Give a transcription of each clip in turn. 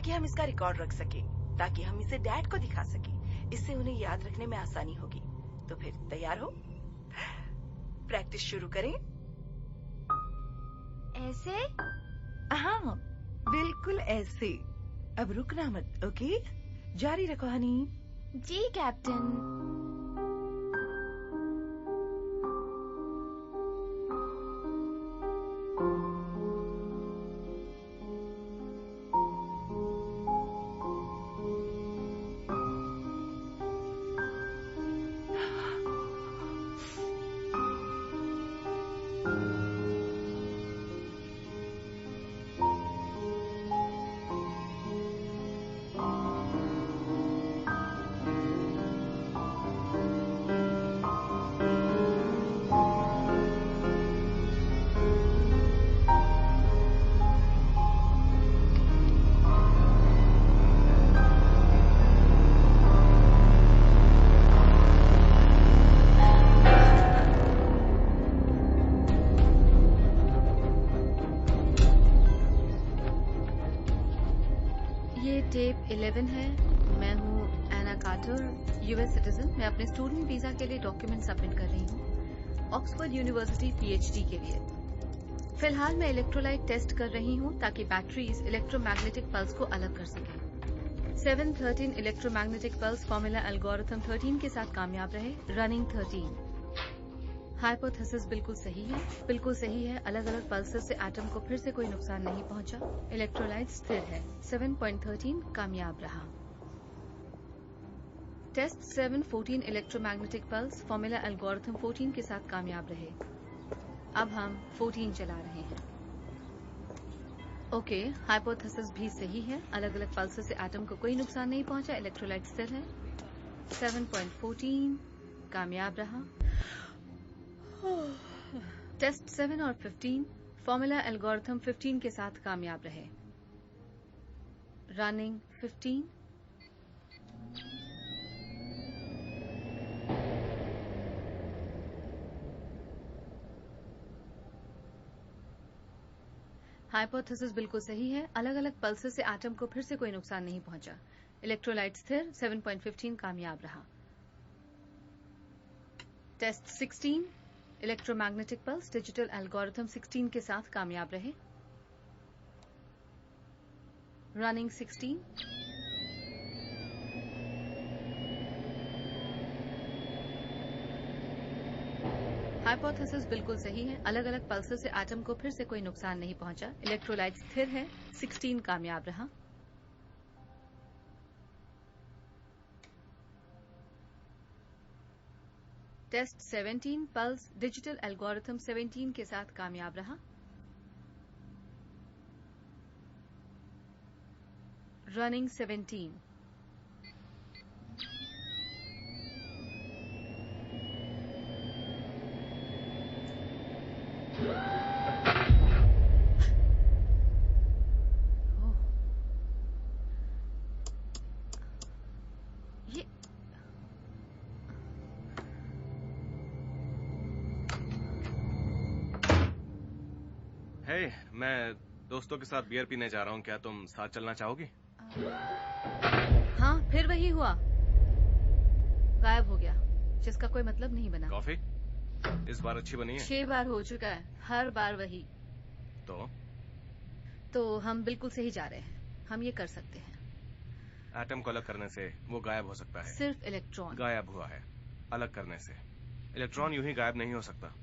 ताकि हम इसका रिकॉर्ड रख सके, ताकि हम इसे डैड को दिखा सके। इससे उन्हें याद रखने में आसानी होगी। तो फिर तैयार हो? प्रैक्टिस शुरू करें। ऐसे? हाँ, बिल्कुल ऐसे। अब रुकना मत, ओके? जारी रखो हनी। जी कैप्टन। ये टेप 11 है। मैं हूँ एना कार्टर, यूएस सिटीजन। मैं अपने स्टूडेंट वीजा के लिए डॉक्यूमेंट सबमिट कर रही हूँ ऑक्सफोर्ड यूनिवर्सिटी पीएचडी के लिए। फिलहाल मैं इलेक्ट्रोलाइट टेस्ट कर रही हूँ ताकि बैटरीज इलेक्ट्रोमैग्नेटिक पल्स को अलग कर सकें। 713 इलेक्ट्रोमैग्नेटिक पल्स फॉर्मूला एल्गोरिथम 13 के साथ कामयाब रहे। रनिंग 13। हाइपोथेसिस बिल्कुल सही है, बिल्कुल सही है। अलग अलग पल्सेस से एटम को फिर से कोई नुकसान नहीं पहुंचा। इलेक्ट्रोलाइट स्थिर है। 7.13 कामयाब रहा। Test 714 electromagnetic pulse formula algorithm 14 के साथ कामयाब रहे। अब हम 14 चला रहे हैं। ओके, हाइपोथेसिस भी सही है। अलग अलग पल्सेस से एटम को कोई नुकसान नहीं पहुंचा। इलेक्ट्रोलाइट स्थिर है। 7.14 कामयाब रहा। टेस्ट 7 और 15 फॉर्मूला एल्गोरिथम 15 के साथ कामयाब रहे। रनिंग 15। हाइपोथेसिस बिल्कुल सही है। अलग अलग पल्सेस से एटम को फिर से कोई नुकसान नहीं पहुंचा। इलेक्ट्रोलाइट स्थिर। 7.15 कामयाब रहा। Test 16 electromagnetic pulse digital algorithm 16 के साथ कामयाब रहे। रनिंग 16। हाइपोथेसिस बिल्कुल सही है। अलग अलग पल्सेस से एटम को फिर से कोई नुकसान नहीं पहुंचा। इलेक्ट्रोलाइट स्थिर है। 16 कामयाब रहा। टेस्ट 17 पल्स डिजिटल एल्गोरिथम 17 के साथ कामयाब रहा। रनिंग 17। ये हे, मैं दोस्तों के साथ बियर पीने जा रहा हूँ। क्या तुम साथ चलना चाहोगी? हाँ, फिर वही हुआ। गायब हो गया, जिसका कोई मतलब नहीं बना। कॉफी इस बार अच्छी बनी है। 6 बार हो चुका है, हर बार वही। तो हम बिल्कुल सही जा रहे हैं। हम ये कर सकते हैं। एटम को अलग करने से वो गायब हो सकता है। सिर्फ इलेक्ट्रॉन गायब हुआ है अलग करने से। इलेक्ट्रॉन यूं ही गायब नहीं हो सकता।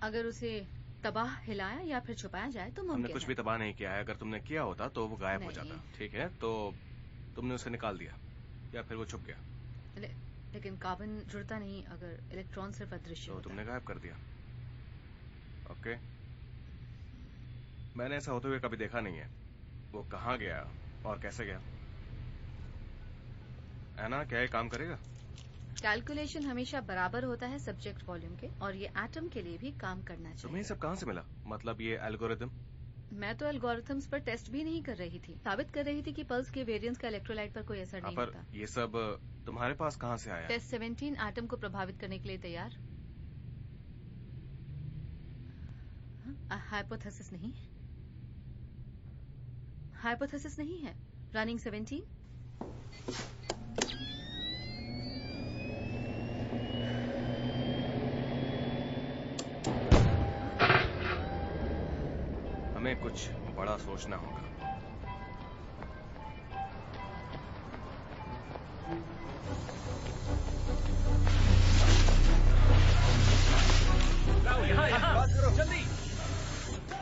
अगर उसे तबाह हिलाया या फिर छुपाया जाए तो मुमकिन हमने कुछ भी तबाह नहीं किया है। अगर तुमने किया होता तो वो गायब हो नहीं। जाता। ठीक है, तो तुमने उसे निकाल दिया या फिर वो छुप गया। लेकिन कार्बन जुड़ता नहीं अगर इलेक्ट्रॉन सिर्फ अदृश्य तो होता। तुमने गायब कर दिया। ओके, मैंने ऐसा होते हुए कभी देखा नहीं है। वो कहाँ गया और कैसे गया? एना, क्या ये काम करेगा? कैलकुलेशन हमेशा बराबर होता है सब्जेक्ट वॉल्यूम के, और ये एटम के लिए भी काम करना चाहिए। तुम्हें ये सब कहाँ से मिला? मतलब ये एल्गोरिथम? मैं तो एल्गोरिथम्स पर टेस्ट भी नहीं कर रही थी। साबित कर रही थी कि पल्स के वेरिएंस का इलेक्ट्रोलाइट पर कोई असर नहीं पर होता। ये सब तुम्हारे पास कहाँ से आया? टेस्ट 17 एटम को प्रभावित करने के लिए तैयार। हाइपोथेसिस नहीं है। हाइपोथेसिस नहीं है। रनिंग 17। हमें कुछ बड़ा सोचना होगा।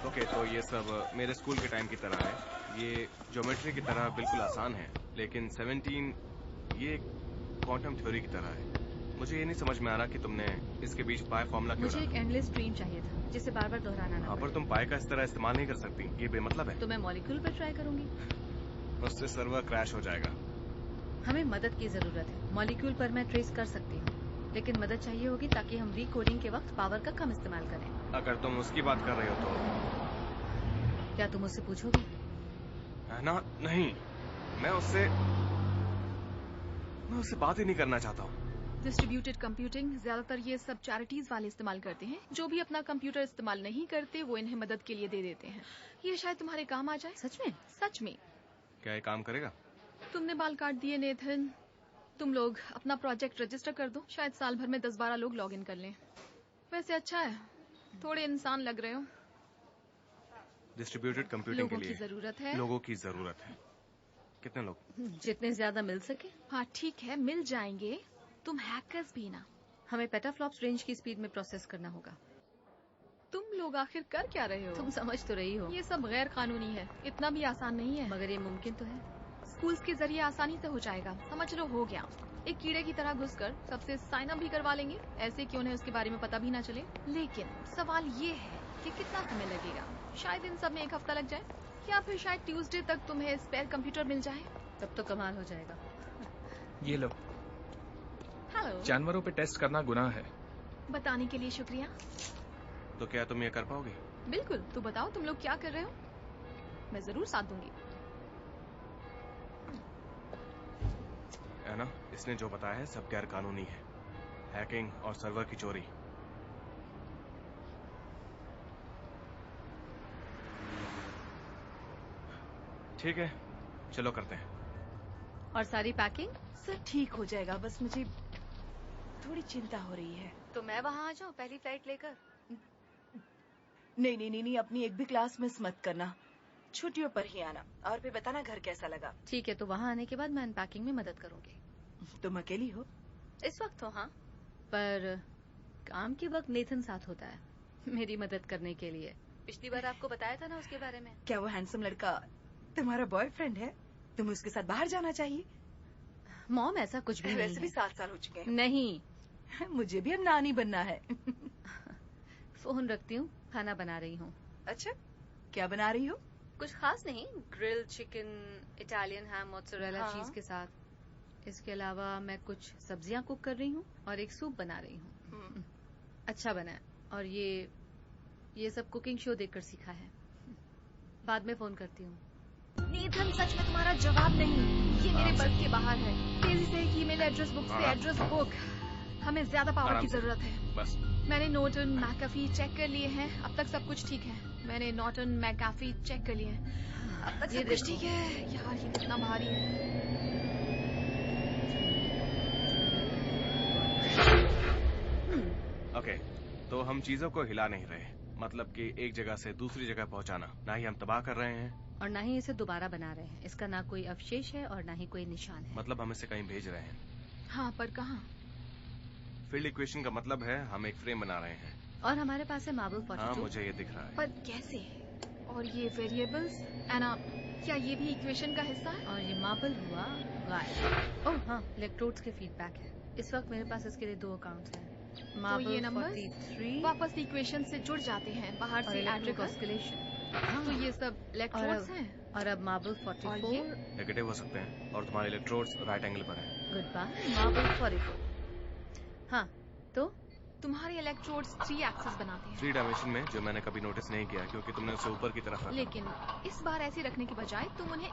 ओके, तो ये सब मेरे स्कूल के टाइम की तरह है। ये ज्योमेट्री की तरह बिल्कुल आसान है, लेकिन 17 ये क्वांटम थ्योरी की तरह है। मुझे ये नहीं समझ में आ रहा कि तुमने इसके बीच पाई फॉर्मूला क्यों मुझे एक डाला। एंडलेस स्ट्रीम चाहिए था जिसे बार बार दोहराना ना हाँ, पड़े। पर तुम पाई का इस तरह इस्तेमाल नहीं कर सकती, ये बेमतलब है। तो मैं मॉलिक्यूल पर ट्राई करूंगी। उससे सर्वर क्रैश हो जाएगा। हमें मदद की जरूरत है। मॉलिक्यूल पर मैं ट्रेस कर सकती हूँ, लेकिन मदद चाहिए होगी ताकि हम रीकोडिंग के वक्त पावर का कम इस्तेमाल करें। अगर तुम उसकी बात कर रहे हो तो क्या तुम उससे पूछोगी? है ना? नहीं, मैं उससे बात ही नहीं करना चाहता हूँ। डिस्ट्रीब्यूटेड कंप्यूटिंग ज्यादातर ये सब चैरिटीज वाले इस्तेमाल करते हैं। जो भी अपना कंप्यूटर इस्तेमाल नहीं करते वो इन्हें मदद के लिए दे देते हैं। ये शायद तुम्हारे काम आ जाए। सच में? सच में। क्या ये काम करेगा? तुमने बाल काट दिए नेथन। तुम लोग अपना प्रोजेक्ट रजिस्टर कर दो, शायद साल भर में 10-12 लोग लॉग इन कर लें। वैसे अच्छा है, थोड़े इंसान लग रहे हो। डिस्ट्रीब्यूटेड कंप्यूटिंग के लोगों लिए की जरूरत है। लोगों की जरूरत है। कितने लोग? जितने ज्यादा मिल सके। हाँ ठीक है, मिल जाएंगे। तुम हैकर्स भी ना। हमें पेटाफ्लॉप्स रेंज की स्पीड में प्रोसेस करना होगा। तुम लोग आखिर कर क्या रहे हो? तुम समझ तो रही हो। ये सब गैर कानूनी है, इतना भी आसान नहीं है। मगर ये मुमकिन तो है। स्कूल्स के जरिए आसानी से हो जाएगा। समझ लो, हो गया। एक कीड़े की तरह घुसकर सबसे साइन अप भी करवा लेंगे, ऐसे कि उन्हें उसके बारे में पता भी ना चले। लेकिन सवाल ये है कि कितना समय लगेगा। शायद इन सब में 1 हफ्ता लग जाए, या फिर शायद ट्यूसडे तक तुम्हें स्पेयर कंप्यूटर मिल जाए। तब तो कमाल हो जाएगा। ये लो। हेलो। जानवरों पे टेस्ट करना गुनाह है। बताने के लिए शुक्रिया। तो क्या तुम ये कर पाओगे? बिल्कुल। तो बताओ तुम लोग क्या कर रहे हो, मैं जरूर साथ दूंगी। है ना? इसने जो बताया है सब गैर कानूनी है। हैकिंग और सर्वर की चोरी। ठीक है, चलो करते हैं। और सारी पैकिंग? सब ठीक हो जाएगा, बस मुझे थोड़ी चिंता हो रही है। तो मैं वहाँ आ जाऊँ पहली फ्लाइट लेकर? नहीं नहीं नहीं नहीं, अपनी एक भी क्लास मिस मत करना। छुट्टियों पर ही आना और फिर बताना घर कैसा लगा। ठीक है, तो वहाँ आने के बाद मैं अनपैकिंग में मदद करूंगी। तुम अकेली हो? इस वक्त तो हाँ, पर काम के वक्त नेथन साथ होता है मेरी मदद करने के लिए। पिछली बार आपको बताया था ना उसके बारे में। क्या वो हैंडसम लड़का तुम्हारा बॉयफ्रेंड है? तुम्हें उसके साथ बाहर जाना चाहिए। मॉम, ऐसा कुछ भी नहीं वैसे भी है। 7 साल हो चुके हैं। नहीं। मुझे भी अब नानी बनना है। फोन रखती हूँ, खाना बना रही हूँ। अच्छा, क्या बना रही हो? कुछ खास नहीं, ग्रिल्ड चिकन, इटालियन हैम, मोज़रेला हाँ। चीज के साथ। इसके अलावा मैं कुछ सब्जियां कुक कर रही हूँ और एक सूप बना रही हूँ। अच्छा बना है, और ये सब कुकिंग शो देखकर सीखा है। बाद में फोन करती हूँ। नेथन, सच में तुम्हारा जवाब नहीं, ये मेरे बस के बाहर है। तेजी से एक ईमेल एड्रेस बुक से एड्रेस बुक। हमें ज्यादा पावर की जरूरत है। बस। मैंने नॉर्टन मैकाफी चेक कर लिए हैं, अब तक सब कुछ ठीक है। मैंने नॉर्टन मैकाफी चेक कर लिए हैं, अब तक ये सब कुछ देखो। ठीक है। यार ये कितना भारी है। ओके, तो हम चीजों को हिला नहीं रहे, मतलब कि एक जगह से दूसरी जगह पहुंचाना। ना ही हम तबाह कर रहे हैं और ना ही इसे दोबारा बना रहे हैं। इसका ना कोई अवशेष है और ना ही कोई निशान है। मतलब हम इसे कहीं भेज रहे हैं। हाँ, पर कहाँ? फील्ड इक्वेशन का मतलब है हम एक फ्रेम बना रहे हैं। और हमारे पास है मार्बल 42। हाँ, मुझे ये दिख रहा है। पर कैसे? और ये वेरिएबल्स, एना, क्या ये भी इक्वेशन का हिस्सा है? और ये मार्बल हुआ गायब। ओह हाँ, इलेक्ट्रोड्स के फीडबैक है। इस वक्त मेरे पास इसके लिए 2 अकाउंट्स हैं। मार्बल ये नंबर्स 43 वापस इक्वेशन से जुड़ जाते हैं बाहर और से इलेक्ट्रिक एट्रिकल। ऑस्किलेशन। तो ये सब इलेक्ट्रोड्स हैं। और अब मार्बल 44। नेगेटिव हो सकते हैं और तुम्हारे इलेक्ट्रोड्स राइट एंगल पर हैं। Good bye marble 44। हाँ, तो तुम्हारे इलेक्ट्रोड्स 3 एक्सिस बनाते हैं। 3 डायमेंशन में, जो मैंने कभी नोटिस नहीं किया क्योंकि तुमने उसे ऊपर की तरफ रखा। लेकिन इस बार ऐसे रखने के बजाय तुम उन्हें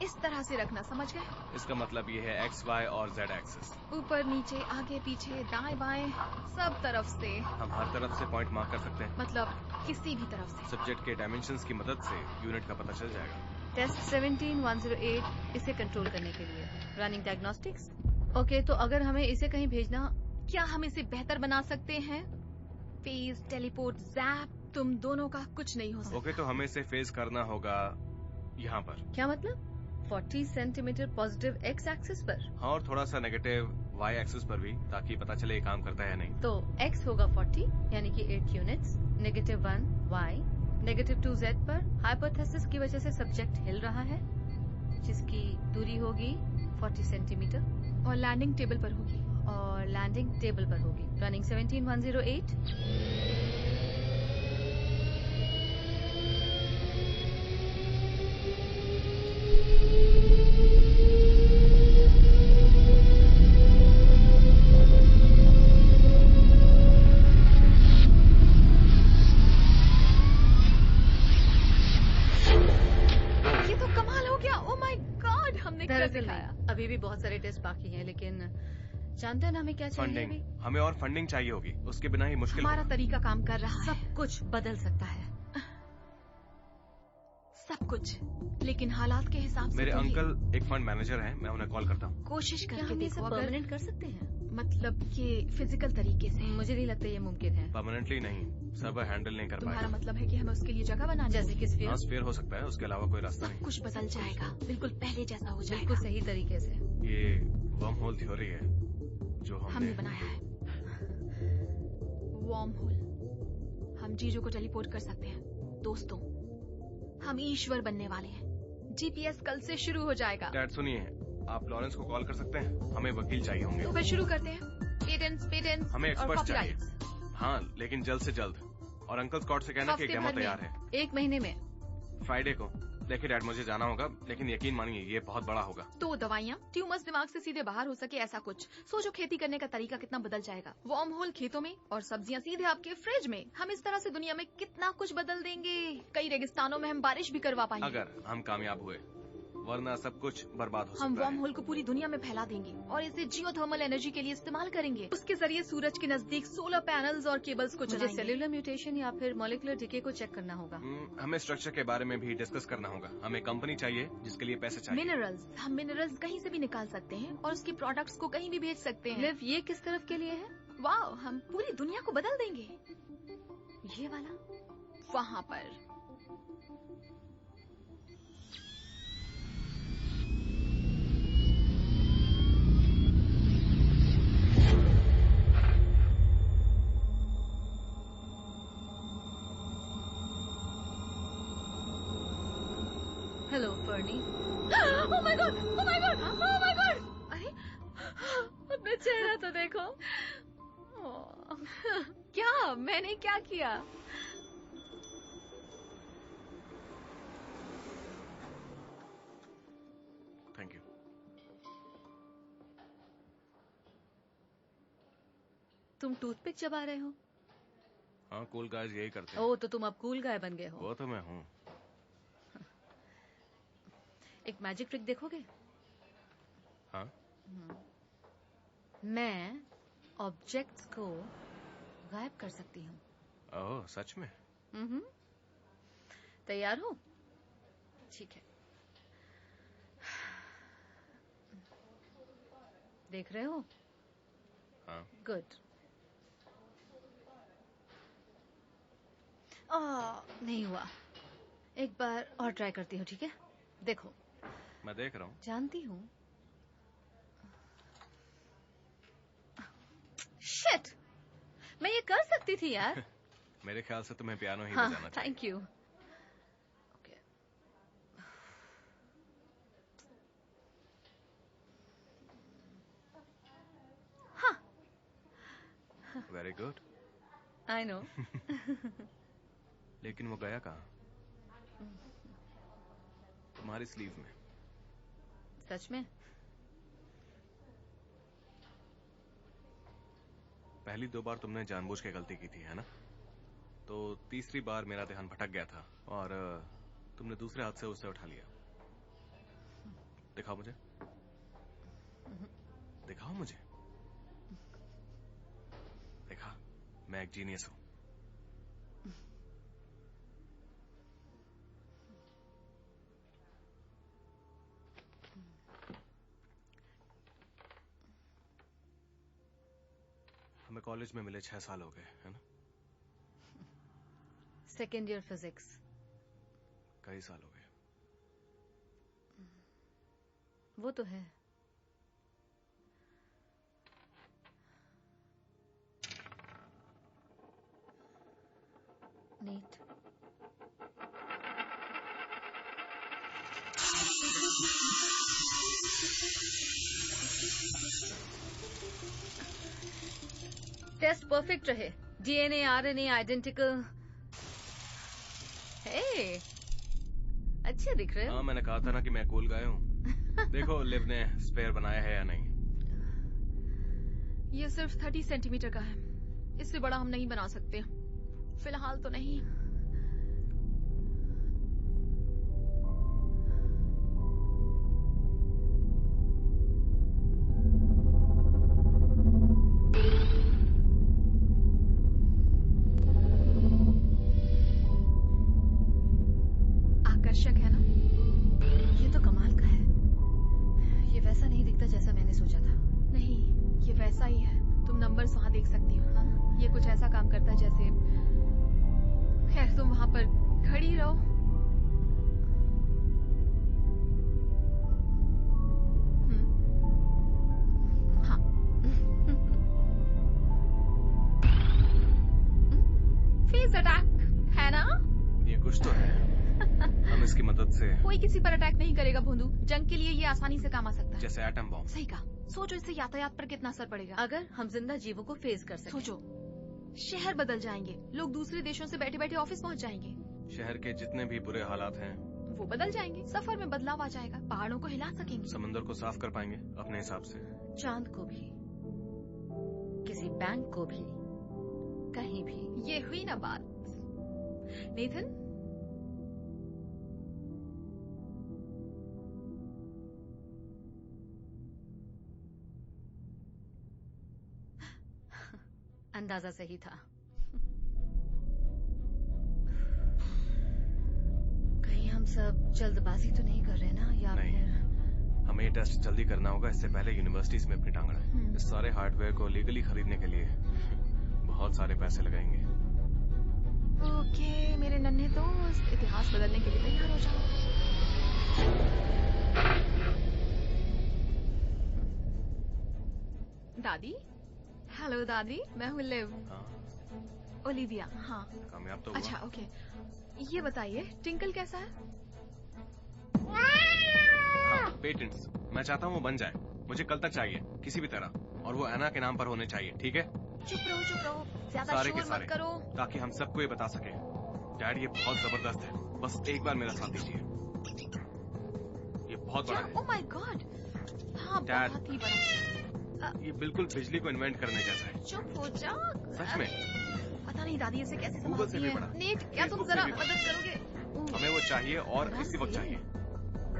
इस तरह से रखना, समझ गए? इसका मतलब ये है एक्स, वाई और जेड एक्सिस। ऊपर नीचे आगे पीछे दाएं बाएं सब तरफ से। हम हर तरफ से पॉइंट मार्क कर सकते हैं। मतलब किसी भी तरफ से। सब्जेक्ट के डायमेंशंस की मदद से यूनिट का पता चल जाएगा। टेस्ट 17108 इसे कंट्रोल करने के लिए। Running diagnostics. ओके, तो अगर हमें इसे कहीं भेजना, क्या हम इसे बेहतर बना सकते हैं? फेज, टेलीपोर्ट, जैप, तुम दोनों का कुछ नहीं हो सकता। ओके, तो हमें इसे फेस करना होगा यहाँ पर। क्या मतलब? 40 सेंटीमीटर पॉजिटिव एक्स एक्सिस पर। हाँ, और थोड़ा सा नेगेटिव वाई एक्सिस पर भी, ताकि पता चले ये काम करता है या नहीं। तो x होगा 40 यानी कि 8 यूनिट्स, -1 y, -2 z पर हाइपोथेसिस की वजह से सब्जेक्ट हिल रहा है, जिसकी दूरी होगी 40 सेंटीमीटर और लैंडिंग टेबल पर होगी। और लैंडिंग टेबल पर होगी। रनिंग 17108। ये तो कमाल हो गया। ओ माय गॉड, हमने कर दरअसल दिखाया। नहीं, अभी भी बहुत सारे टेस्ट बाकी हैं, लेकिन जानते हैं ना हमें क्या चाहिए फंडिंग, अभी? हमें और फंडिंग चाहिए होगी, उसके बिना ही मुश्किल हमारा होगा। तरीका काम कर रहा है। सब कुछ बदल सकता है। सब कुछ, लेकिन हालात के हिसाब से मेरे तो ये- अंकल एक फंड मैनेजर हैं, मैं उन्हें कॉल करता हूँ। कोशिश क्या करके हम ये देखो। सब अगर परमानेंट कर सकते हैं? मतलब कि फिजिकल तरीके से। मुझे नहीं लगता ये मुमकिन है। परमानेंटली नहीं, सर्वर हैंडल नहीं कर तुम्हारा पाएगा। मतलब है कि हमें उसके लिए जगह बनानी जैसे होगी। कि स्फीयर। हाँ, स्फीयर हो सकता है, उसके अलावा कोई रास्ता सब नहीं। कुछ बदल जाएगा, बिल्कुल पहले जैसा हो बिल्कुल जाएगा। सही तरीके से। ये वर्म होल थ्योरी है जो हमने हमने बनाया है वॉर्म होल। हम चीजों को टेलीपोर्ट कर सकते हैं। दोस्तों, हम ईश्वर बनने वाले हैं। जीपीएस कल से शुरू हो जाएगा। डैड सुनिए, आप लॉरेंस को कॉल कर सकते हैं? हमें वकील चाहिए होंगे। तो फिर शुरू करते हैं। पेटेंट्स हमें और एक्सपर्ट चाहिए। कॉपीराइट्स। हाँ, लेकिन जल्द से जल्द। और अंकल स्कॉट से कहना कि एक हफ्ते डेमो भर में। तैयार है 1 महीने में। फ्राइडे को। देखिए डैड, मुझे जाना होगा, लेकिन यकीन मानिए ये बहुत बड़ा होगा। 2 दवाइयाँ, ट्यूमर्स दिमाग से सीधे बाहर हो सके, ऐसा कुछ। सोचो खेती करने का तरीका कितना बदल जाएगा। वॉर्म होल खेतों में और सब्जियां सीधे आपके फ्रिज में। हम इस तरह से दुनिया में कितना कुछ बदल देंगे। कई रेगिस्तानों में हम बारिश भी करवा पाएंगे। अगर हम कामयाब हुए, वरना सब कुछ बर्बाद हो हम सकता वॉर्म है। होल को पूरी दुनिया में फैला देंगे और इसे जियोथर्मल एनर्जी के लिए इस्तेमाल करेंगे। उसके जरिए सूरज के नजदीक सोलर पैनल्स और केबल्स को मुझे चलाएंगे। सेल्यूलर म्यूटेशन या फिर मॉलिक्यूलर डिके को चेक करना होगा। हमें स्ट्रक्चर के बारे में भी डिस्कस करना होगा। हमें कंपनी चाहिए जिसके लिए पैसे चाहिए। मिनरल्स, हम मिनरल्स कहीं से भी निकाल सकते हैं और उसके प्रोडक्ट्स को कहीं भी भेज सकते हैं। लिव, ये किस तरफ के लिए है? वाह, हम पूरी दुनिया को बदल देंगे। ये वाला? वहाँ पर hello फर्नी। Oh my God! Oh my God! Oh my God! अरे, अपना चेहरा तो देखो। क्या? मैंने क्या किया? Thank you. तुम टूथपिक चबा रहे हो? हाँ, कूल गाइज यही करते हैं। ओह, तो तुम अब कूल गाय बन गए हो। वो तो मैं हूँ। एक मैजिक ट्रिक देखोगे? हाँ, मैं ऑब्जेक्ट्स को गायब कर सकती हूँ। ओह सच में? तैयार हो? ठीक है। देख रहे हो? हाँ। गुड। नहीं हुआ। एक बार और ट्राई करती हूँ, ठीक है? देखो, मैं देख रहा हूँ। जानती हूँ। शिट! मैं ये कर सकती थी यार। मेरे ख्याल से तुम्हें पियानो ही हाँ, बजाना चाहिए। Thank you. ओके। हाँ, वेरी गुड। I know. लेकिन वो गया कहाँ? तुम्हारी स्लीव में। सच में? पहली 2 बार तुमने जानबूझ के गलती की थी, है ना? तो तीसरी बार मेरा ध्यान भटक गया था और तुमने दूसरे हाथ से उसे उठा लिया। दिखाओ मुझे। दिखाओ मुझे। देखा, मैं एक जीनियस हूं। कॉलेज में मिले 6 साल हो गए, है ना? Second year physics. कई साल हो गए। वो तो है। नीट। टेस्ट परफेक्ट रहे। DNA RNA identical. हे, अच्छे दिख रहे हो। हाँ, मैंने कहा था ना कि मैं कूल गाय हूँ। देखो लिव ने स्पेयर बनाया है या नहीं। ये सिर्फ 30 सेंटीमीटर का है, इससे बड़ा हम नहीं बना सकते फिलहाल तो नहीं। आकर्षक है ना? ये तो कमाल का है। ये वैसा नहीं दिखता जैसा मैंने सोचा था। नहीं, ये वैसा ही है। तुम नंबर्स वहां देख सकती हो। हाँ, ये कुछ ऐसा काम करता है जैसे, खैर तुम वहां पर खड़ी रहो। हाँ। फेस अटैक है ना? ये कुछ तो है। हम इसकी मदद से, कोई किसी पर अटैक नहीं करेगा भोंदू। जंग के लिए ये आसानी से काम आ सकता है। जैसे एटम बॉम्ब। सही कहा। सोचो इससे यातायात पर कितना असर पड़ेगा। अगर हम जिंदा जीवों को फेस कर सकें। सोचो, शहर बदल जाएंगे, लोग दूसरे देशों से बैठे बैठे ऑफिस पहुंच जाएंगे। शहर के जितने भी बुरे हालात हैं वो बदल जाएंगे, सफर में बदलाव आ जाएगा, पहाड़ों को हिला सकेंगे। समंदर को साफ कर पाएंगे अपने हिसाब से। चांद को भी, किसी बैंक को भी, कहीं भी। ये हुई ना बात। नेथन, अंदाजा सही था। कहीं हम सब जल्दबाजी तो नहीं कर रहे ना, या नहीं। फिर हमें ये टेस्ट जल्दी करना होगा, इससे पहले यूनिवर्सिटीज में अपनी टांग अड़ाएं। इस सारे हार्डवेयर को लीगली खरीदने के लिए बहुत सारे पैसे लगाएंगे। ओके मेरे नन्हे दोस्त, इतिहास बदलने के लिए तैयार हो जाओ। दादी, हेलो दादी, मैं हूँ लिव। हाँ, ओलिविया। हाँ कामयाब तो हुआ। अच्छा ओके, ये बताइए टिंकल कैसा है? हाँ, पेटेंट्स मैं चाहता हूँ वो बन जाए। मुझे कल तक चाहिए किसी भी तरह, और वो एना के नाम पर होने चाहिए, ठीक है? चुप रहो, ज्यादा सारे के शोर सारे, मत करो। ताकि हम सबको ये बता सके डैड ये बहुत जबरदस्त है, बस एक बार मेरा साथ दीजिए। ये बहुत बड़ा है ओह माय गॉड। हाँ Dad. बहुत ही बड़ा। ये बिल्कुल बिजली को इन्वेंट करने जैसा है। चुप हो जा। सच में पता नहीं दादी इसे कैसे गूगल से संभालती भी है। बड़ा। नेट, क्या तुम Facebook से जरा भी बड़ा। मदद करोगे? हमें वो चाहिए और आराम इसी वक्त से। चाहिए।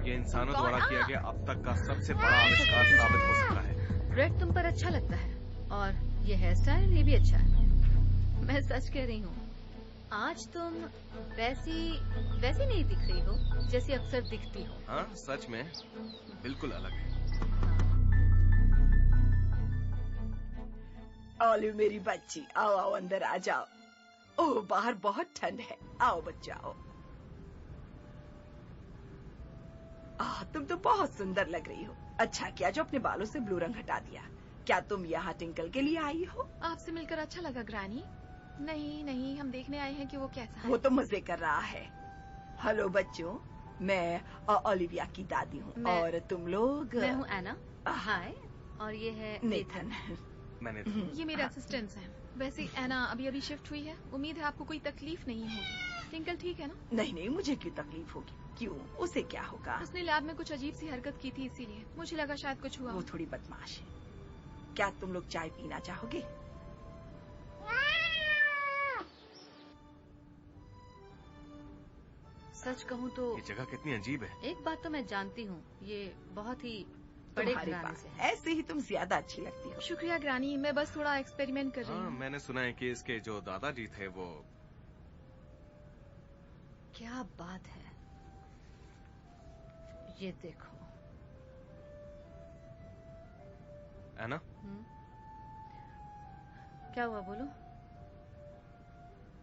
ये इंसानों God, द्वारा किया ah! गया अब तक का सबसे बड़ा आविष्कार साबित हो सकता है। रेड तुम पर अच्छा लगता है, और ये हेयर स्टाइल ये भी अच्छा है। मैं सच कह रही हूँ, आज तुम वैसी नहीं दिख रही हो जैसी अक्सर दिखती हो। हाँ सच में बिल्कुल अलग है। ओलिव मेरी बच्ची, आओ आओ अंदर आ जाओ। ओह बाहर बहुत ठंड है, आओ बच्चा आओ। तुम तो बहुत सुंदर लग रही हो। अच्छा किया जो अपने बालों से ब्लू रंग हटा दिया। क्या तुम यहाँ टिंकल के लिए आई हो? आपसे मिलकर अच्छा लगा ग्रैनी। नहीं, हम देखने आए हैं कि वो कैसा है। वो तो मजे कर रहा है। हेलो बच्चों, मैं ओलिविया की दादी हूँ। मैं- और तुम लोग? मैं हूँ एना। हाय। और ये है नेथन। मैंने ये मेरे असिस्टेंट्स हैं। वैसे एना अभी शिफ्ट हुई है, उम्मीद है आपको कोई तकलीफ नहीं होगी। टिंकल ठीक है ना? नहीं मुझे क्यों तकलीफ होगी? क्यों, उसे क्या होगा? उसने लैब में कुछ अजीब सी हरकत की थी, इसीलिए मुझे लगा शायद कुछ हुआ। वो थोड़ी बदमाश है। क्या तुम लोग चाय पीना चाहोगे? सच कहूँ तो ये जगह कितनी अजीब है। एक बात तो मैं जानती हूँ, ये बहुत ही बड़े तुम्हारे घराने पास से है। ऐसे ही तुम ज्यादा अच्छी लगती हो। शुक्रिया ग्रानी, मैं बस थोड़ा एक्सपेरिमेंट कर रही हाँ हूँ। मैंने सुना है कि इसके जो दादाजी थे वो। क्या बात है, ये देखो। है ना? क्या हुआ, बोलो।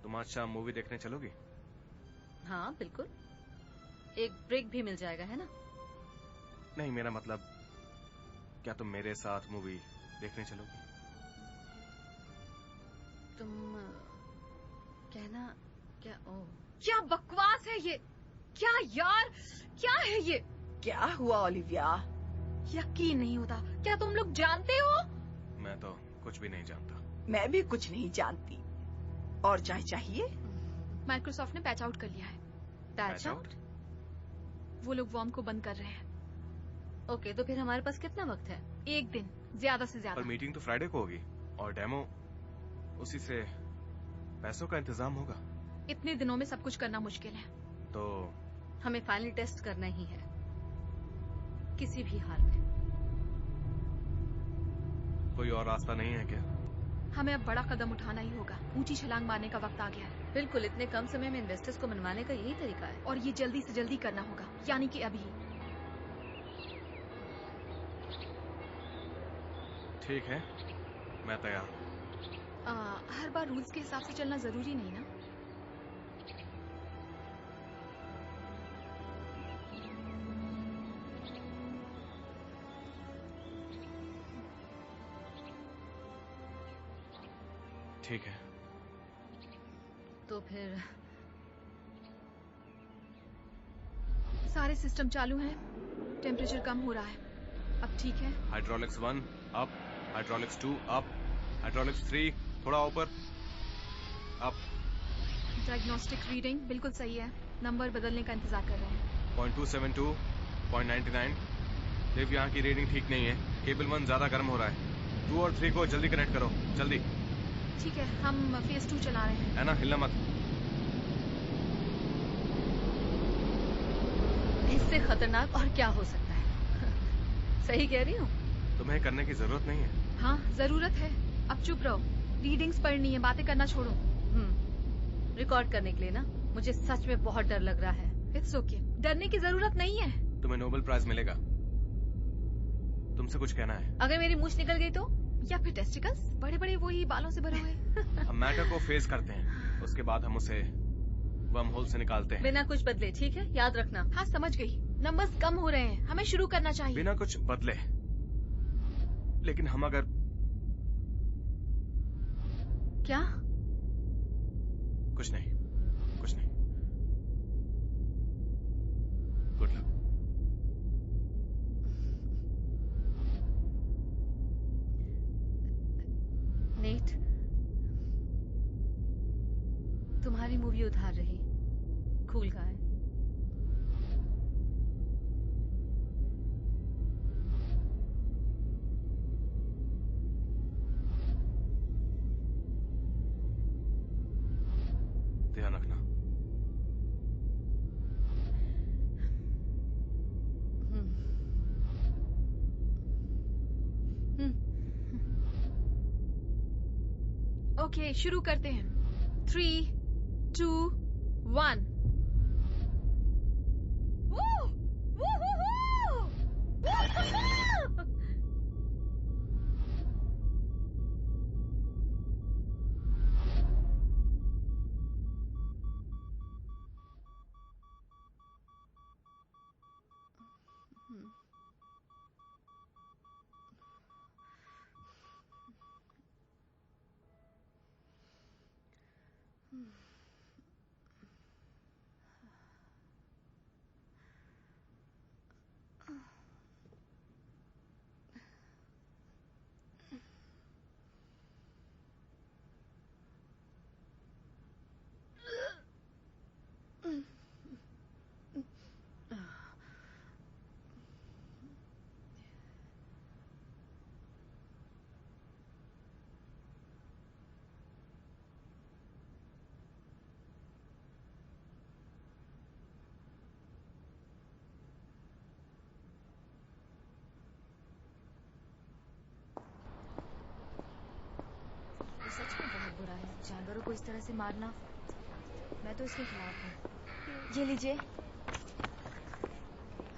तुम आज शाम मूवी देखने चलोगी? हाँ बिल्कुल, एक ब्रेक भी मिल जाएगा, है ना? नहीं, मेरा मतलब क्या तुम मेरे साथ मूवी देखने चलोगी? तुम कहना क्या? ओ, क्या बकवास है ये? क्या यार, क्या है ये? क्या हुआ ओलिविया? यकीन नहीं होता, क्या तुम लोग जानते हो? मैं तो कुछ भी नहीं जानता। मैं भी कुछ नहीं जानती। और चाय चाहिए? माइक्रोसॉफ्ट ने पैच आउट कर लिया है। Patch out? वो लोग वॉर्म को बंद कर रहे हैं। ओके, तो फिर हमारे पास कितना वक्त है? एक दिन, ज्यादा से ज्यादा। पर मीटिंग तो फ्राइडे को होगी और डेमो उसी से पैसों का इंतजाम होगा। इतने दिनों में सब कुछ करना मुश्किल है। तो हमें फाइनल टेस्ट करना ही है, किसी भी हाल में। कोई और रास्ता नहीं है क्या? हमें अब बड़ा कदम उठाना ही होगा। ऊंची छलांग मारने का वक्त आ गया है। बिल्कुल, इतने कम समय में इन्वेस्टर्स को मनवाने का यही तरीका है। और ये जल्दी से जल्दी करना होगा, यानी कि अभी। ठीक है, मैं तैयार हूँ। हर बार रूल्स के हिसाब से चलना जरूरी नहीं ना। ठीक है, तो फिर सारे सिस्टम चालू हैं, टेम्परेचर कम हो रहा है। अब ठीक है। Hydraulics 1 up, hydraulics 2 up, hydraulics 3 थोड़ा ऊपर, अप। डायग्नोस्टिक रीडिंग बिल्कुल सही है। नंबर बदलने का इंतजार कर रहे हैं। 0.272, 0.99। देव, यहाँ की रीडिंग ठीक नहीं है। केबल 1 ज्यादा गर्म हो रहा है। 2 और 3 को जल्दी कनेक्ट करो, जल्दी। ठीक है, हम फेज 2 चला रहे हैं। है ना, हिलना मत। इससे खतरनाक और क्या हो सकता है? सही कह रही हूँ। तुम्हें करने की जरूरत नहीं है। हाँ, जरूरत है। अब चुप रहो, रीडिंग्स पढ़नी है, बातें करना छोड़ो। रिकॉर्ड करने के लिए ना, मुझे सच में बहुत डर लग रहा है। इट्स ओके, डरने की जरूरत नहीं है। तुम्हें नोबेल प्राइज मिलेगा। तुमसे कुछ कहना है? अगर मेरी मूंछ निकल गई तो? या फिर टेस्टिकल्स, बड़े बड़े वही बालों से भरे हुए। हम मैटर को फेस करते हैं, उसके बाद हम उसे वर्म होल से निकालते हैं। बिना कुछ बदले, ठीक है? याद रखना। हाँ, समझ गई। नंबर्स कम हो रहे हैं, हमें शुरू करना चाहिए। बिना कुछ बदले। लेकिन हम अगर... क्या? कुछ नहीं, कुछ नहीं। Good luck. नेट, तुम्हारी मूवी उधार रही। Cool guy. ध्यान रखना। ओके, शुरू करते हैं। 3, 2, 1। सच में बहुत बुरा है जानवरों को इस तरह से मारना। मैं तो इसके खिलाफ हूँ। ये लीजिए।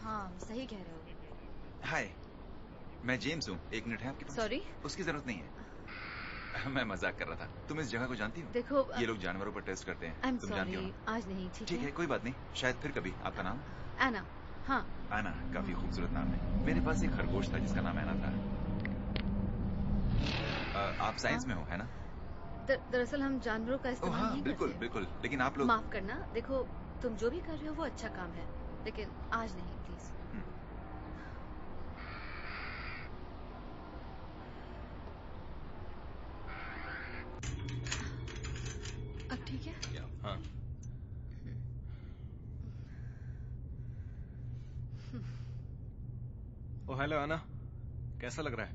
हाँ, सही कह रहे हो। हाय, मैं जेम्स हूँ। 1 मिनट है आपके पास? सॉरी। उसकी जरूरत नहीं है। मैं मजाक कर रहा था। तुम इस जगह को जानती हो? देखो ये लोग जानवरों पर टेस्ट करते हैं। I'm तुम जानती हो sorry, ना? आज नहीं। ठीक ठीक है, कोई बात नहीं, शायद फिर कभी। आपका नाम? एना। हाँ, आना, काफी खूबसूरत नाम है। मेरे पास एक खरगोश था जिसका नाम आना था। आप साइंस में हो, है ना? दरअसल हम जानवरों का इस्तेमाल हाँ, नहीं बिल्कुल करते। बिल्कुल, लेकिन आप लोग। माफ करना, देखो तुम जो भी कर रहे हो वो अच्छा काम है, लेकिन आज नहीं प्लीज। अब ठीक है? हाँ। ओ हेलो आना, कैसा लग रहा है?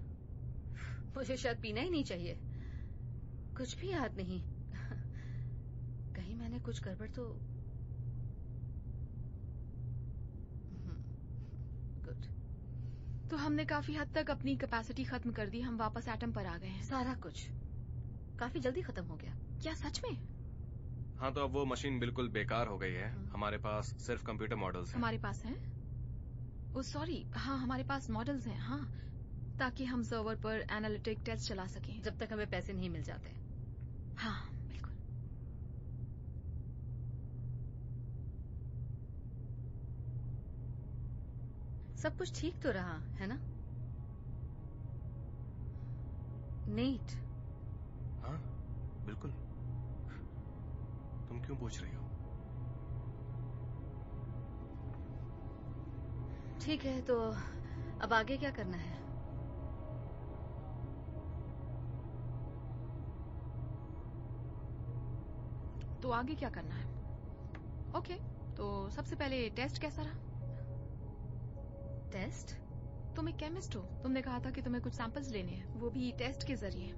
मुझे शायद पीना ही नहीं चाहिए, कुछ भी याद नहीं। कहीं मैंने कुछ गड़बड़ तो। गुड। तो हमने काफी हद तक अपनी कैपेसिटी खत्म कर दी, हम वापस एटम पर आ गए हैं। सारा कुछ काफी जल्दी खत्म हो गया। क्या सच में? हाँ, तो अब वो मशीन बिल्कुल बेकार हो गई है। हमारे पास सिर्फ कंप्यूटर मॉडल्स हैं। हमारे पास हैं? ओ सॉरी, हाँ हमारे पास मॉडल्स हैं, हाँ, ताकि हम सर्वर पर एनालिटिक टेस्ट चला सकें। जब तक हमें पैसे नहीं मिल जाते। हाँ बिल्कुल। सब कुछ ठीक तो रहा है ना? नेट। हाँ बिल्कुल। तुम क्यों पूछ रही हो? ठीक है, तो अब आगे क्या करना है? तो आगे क्या करना है? ओके, तो सबसे पहले टेस्ट कैसा रहा? टेस्ट? तुम एक केमिस्ट हो, तुमने कहा था कि तुम्हें कुछ सैंपल्स लेने हैं, वो भी टेस्ट के जरिए।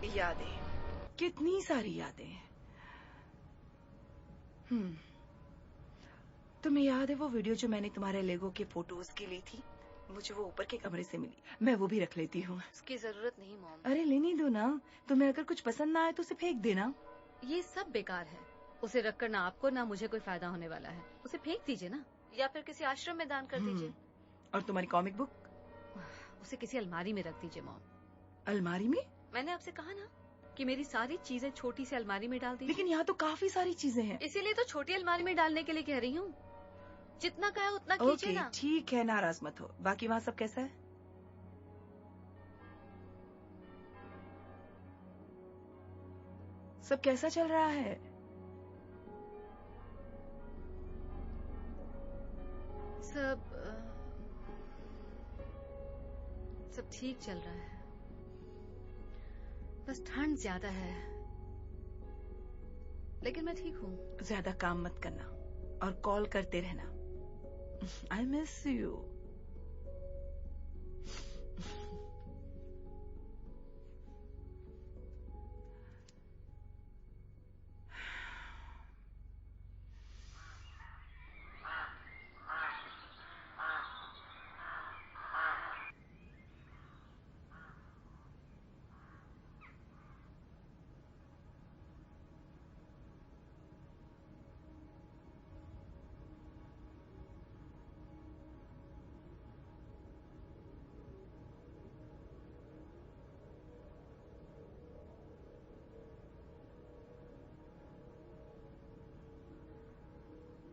यादें, कितनी सारी यादें। तुम्हें याद है वो वीडियो जो मैंने तुम्हारे लेगो के फोटोज की ली थी? मुझे वो ऊपर के कमरे से मिली, मैं वो भी रख लेती हूँ। उसकी जरूरत नहीं मॉम। अरे लेने दो ना, तुम्हें अगर कुछ पसंद ना आए तो उसे फेंक देना। ये सब बेकार है, उसे रखकर ना आपको ना मुझे कोई फायदा होने वाला है। उसे फेंक दीजिए ना, या फिर किसी आश्रम में दान कर दीजिए। और तुम्हारी कॉमिक बुक? उसे किसी अलमारी में रख दीजिए मॉम। अलमारी में? मैंने आपसे कहा ना कि मेरी सारी चीजें छोटी सी अलमारी में डाल दीजिए। लेकिन यहाँ तो काफी सारी चीजें हैं। इसीलिए तो छोटी अलमारी में डालने के लिए कह रही हूँ। जितना कहा उतना कीजिए ना। ठीक है, नाराज मत हो। बाकी वहाँ सब कैसा है? सब कैसा चल रहा है? सब ठीक चल रहा है, बस ठंड ज्यादा है, लेकिन मैं ठीक हूँ। ज्यादा काम मत करना और कॉल करते रहना। I miss you.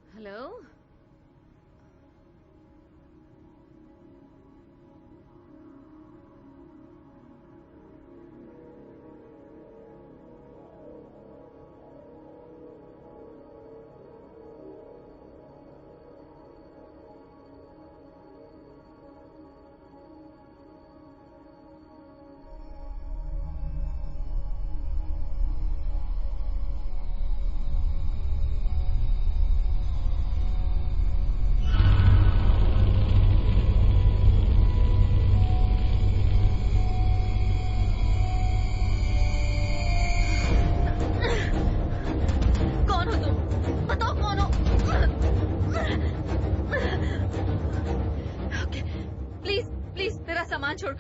हेलो,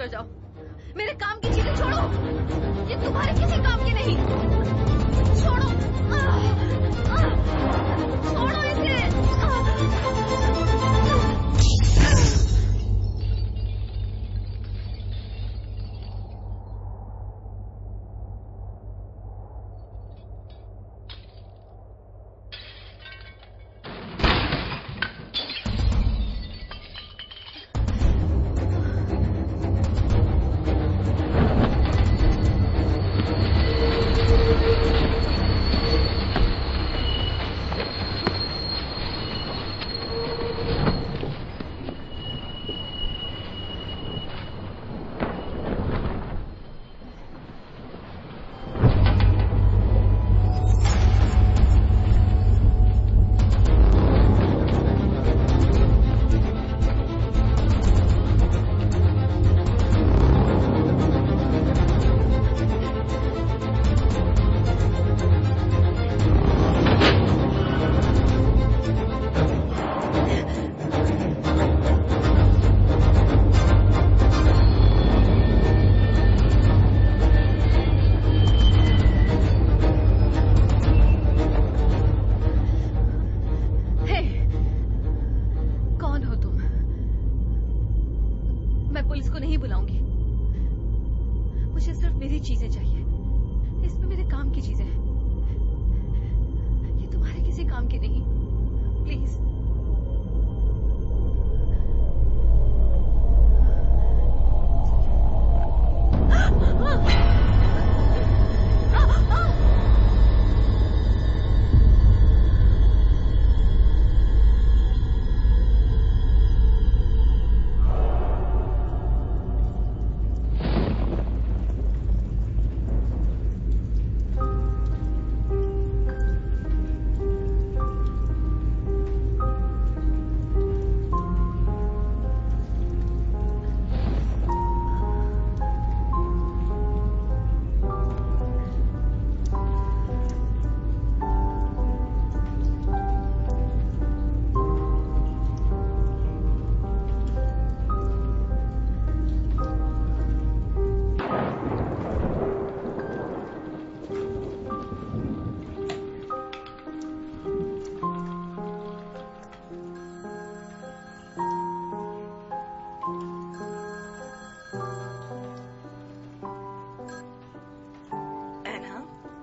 कर जाओ। मेरे काम की चीजें छोड़ो, ये तुम्हारे किसी काम की नहीं। छोड़ो, छोड़ो इसे।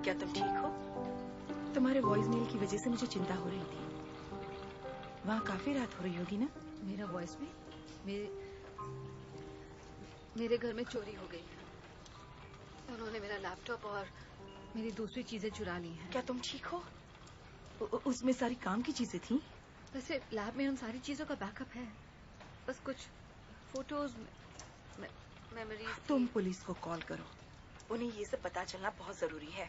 क्या तुम ठीक हो? तुम्हारे वॉइस मेल की वजह से मुझे चिंता हो रही थी। वहाँ काफी रात हो रही होगी ना? मेरा वॉइस में मेरे घर में चोरी हो गई। उन्होंने मेरा लैपटॉप और मेरी दूसरी चीजें चुरा ली हैं। क्या तुम ठीक हो? उसमें सारी काम की चीजें थी? वैसे लैब में उन सारी चीजों का बैकअप है, बस कुछ फोटोज, मेमोरीज। तुम पुलिस को कॉल करो, उन्हें ये सब पता चलना बहुत जरूरी है।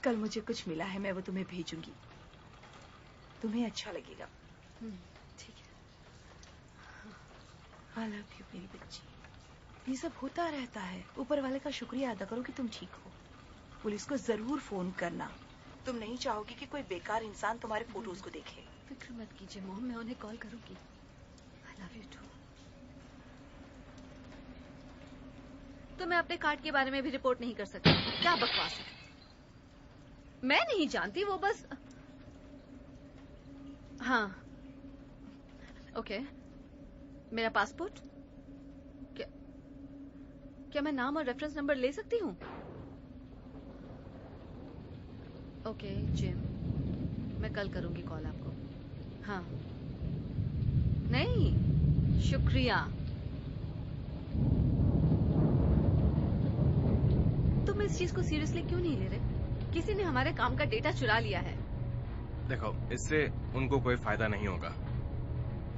कल मुझे कुछ मिला है, मैं वो तुम्हें भेजूंगी, तुम्हें अच्छा लगेगा। ठीक है। आई लव यू मेरी बच्ची। ये सब होता रहता है, ऊपर वाले का शुक्रिया अदा करो कि तुम ठीक हो। पुलिस को जरूर फोन करना, तुम नहीं चाहोगी कि कोई बेकार इंसान तुम्हारे फोटोज को देखे। फिक्र मत कीजिए मॉम, मैं उन्हें कॉल करूंगी। I love you too. तो मैं अपने कार्ड के बारे में भी रिपोर्ट नहीं कर सकती? क्या बकवास है। मैं नहीं जानती, वो बस। हाँ ओके। मेरा पासपोर्ट, क्या मैं नाम और रेफरेंस नंबर ले सकती हूँ? ओके जिम, मैं कल करूंगी कॉल आपको। हाँ नहीं, शुक्रिया। तुम इस चीज को सीरियसली क्यों नहीं ले रहे? किसी ने हमारे काम का डेटा चुरा लिया है। देखो, इससे उनको कोई फायदा नहीं होगा,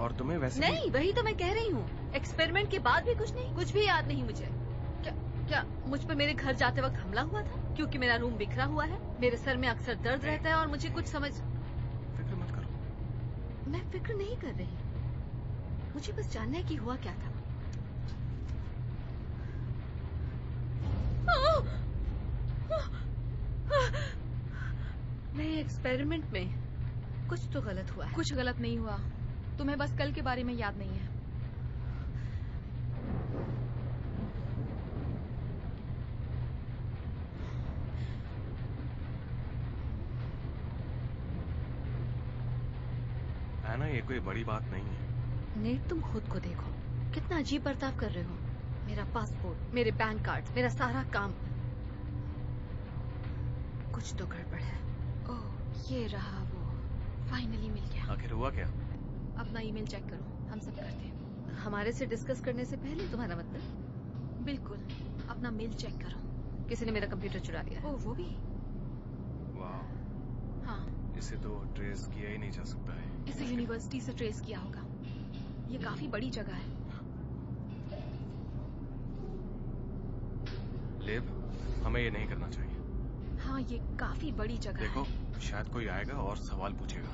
और तुम्हें वैसे नहीं, वही तो मैं कह रही हूँ। एक्सपेरिमेंट के बाद भी कुछ नहीं, कुछ भी याद नहीं मुझे। क्या मुझ पर मेरे घर जाते वक्त हमला हुआ था? क्योंकि मेरा रूम बिखरा हुआ है, मेरे सर में अक्सर दर्द रहता है और मुझे कुछ समझ। फिक्र मत करो। मैं फिक्र नहीं कर रही, मुझे बस जानना है कि हुआ क्या था। नहीं, एक्सपेरिमेंट में कुछ तो गलत हुआ है। कुछ गलत नहीं हुआ। तुम्हें बस कल के बारे में याद नहीं है। एना, ये कोई बड़ी बात नहीं है। नेट, तुम खुद को देखो, कितना अजीब बर्ताव कर रहे हो। मेरा पासपोर्ट, मेरे बैंक कार्ड, मेरा सारा काम, कुछ तो गड़बड़ है। ओह, ये रहा वो, फाइनली मिल गया। आखिर हुआ क्या? अपना ईमेल चेक करो, हम सब करते हैं। हमारे से डिस्कस करने से पहले तुम्हारा मतलब? बिल्कुल, अपना मेल चेक करो। किसी ने मेरा कंप्यूटर चुरा लिया है। ओह, वो भी? वाह, हाँ, इसे तो ट्रेस किया ही नहीं जा सकता है। इसे यूनिवर्सिटी से ट्रेस किया होगा। ये काफी बड़ी जगह है। लिव, हमें ये नहीं करना चाहिए। हाँ, ये काफी बड़ी जगह देखो, है। शायद कोई आएगा और सवाल पूछेगा।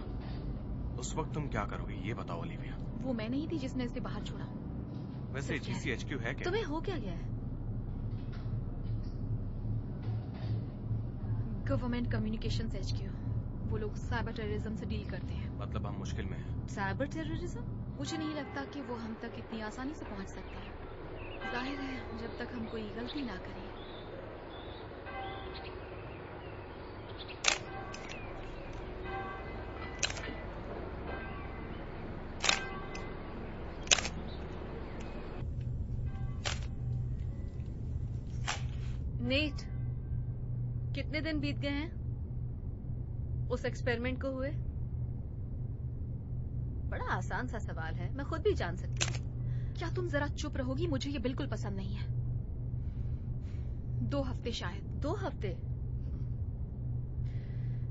उस वक्त तुम क्या करोगी, ये बताओ ओलिविया। वो मैं नहीं थी जिसने इसे बाहर छोड़ा। वैसे सच है। GCHQ है क्या? तुम्हें हो क्या गया है? Government communications HQ। वो लोग साइबर टेररिज्म से डील करते हैं। मतलब हम मुश्किल में हैं। Cyber terrorism? मुझे नहीं लगता कि वो हम तक इतनी आसानी से पहुंच सकते हैं। जाहिर है, जब तक हम कोई गलती ना करें। नेट, कितने दिन बीत गए हैं उस एक्सपेरिमेंट को हुए? बड़ा आसान सा सवाल है, मैं खुद भी जान सकती हूँ। क्या तुम जरा चुप रहोगी? मुझे ये बिल्कुल पसंद नहीं है। 2 हफ्ते शायद। 2 हफ्ते?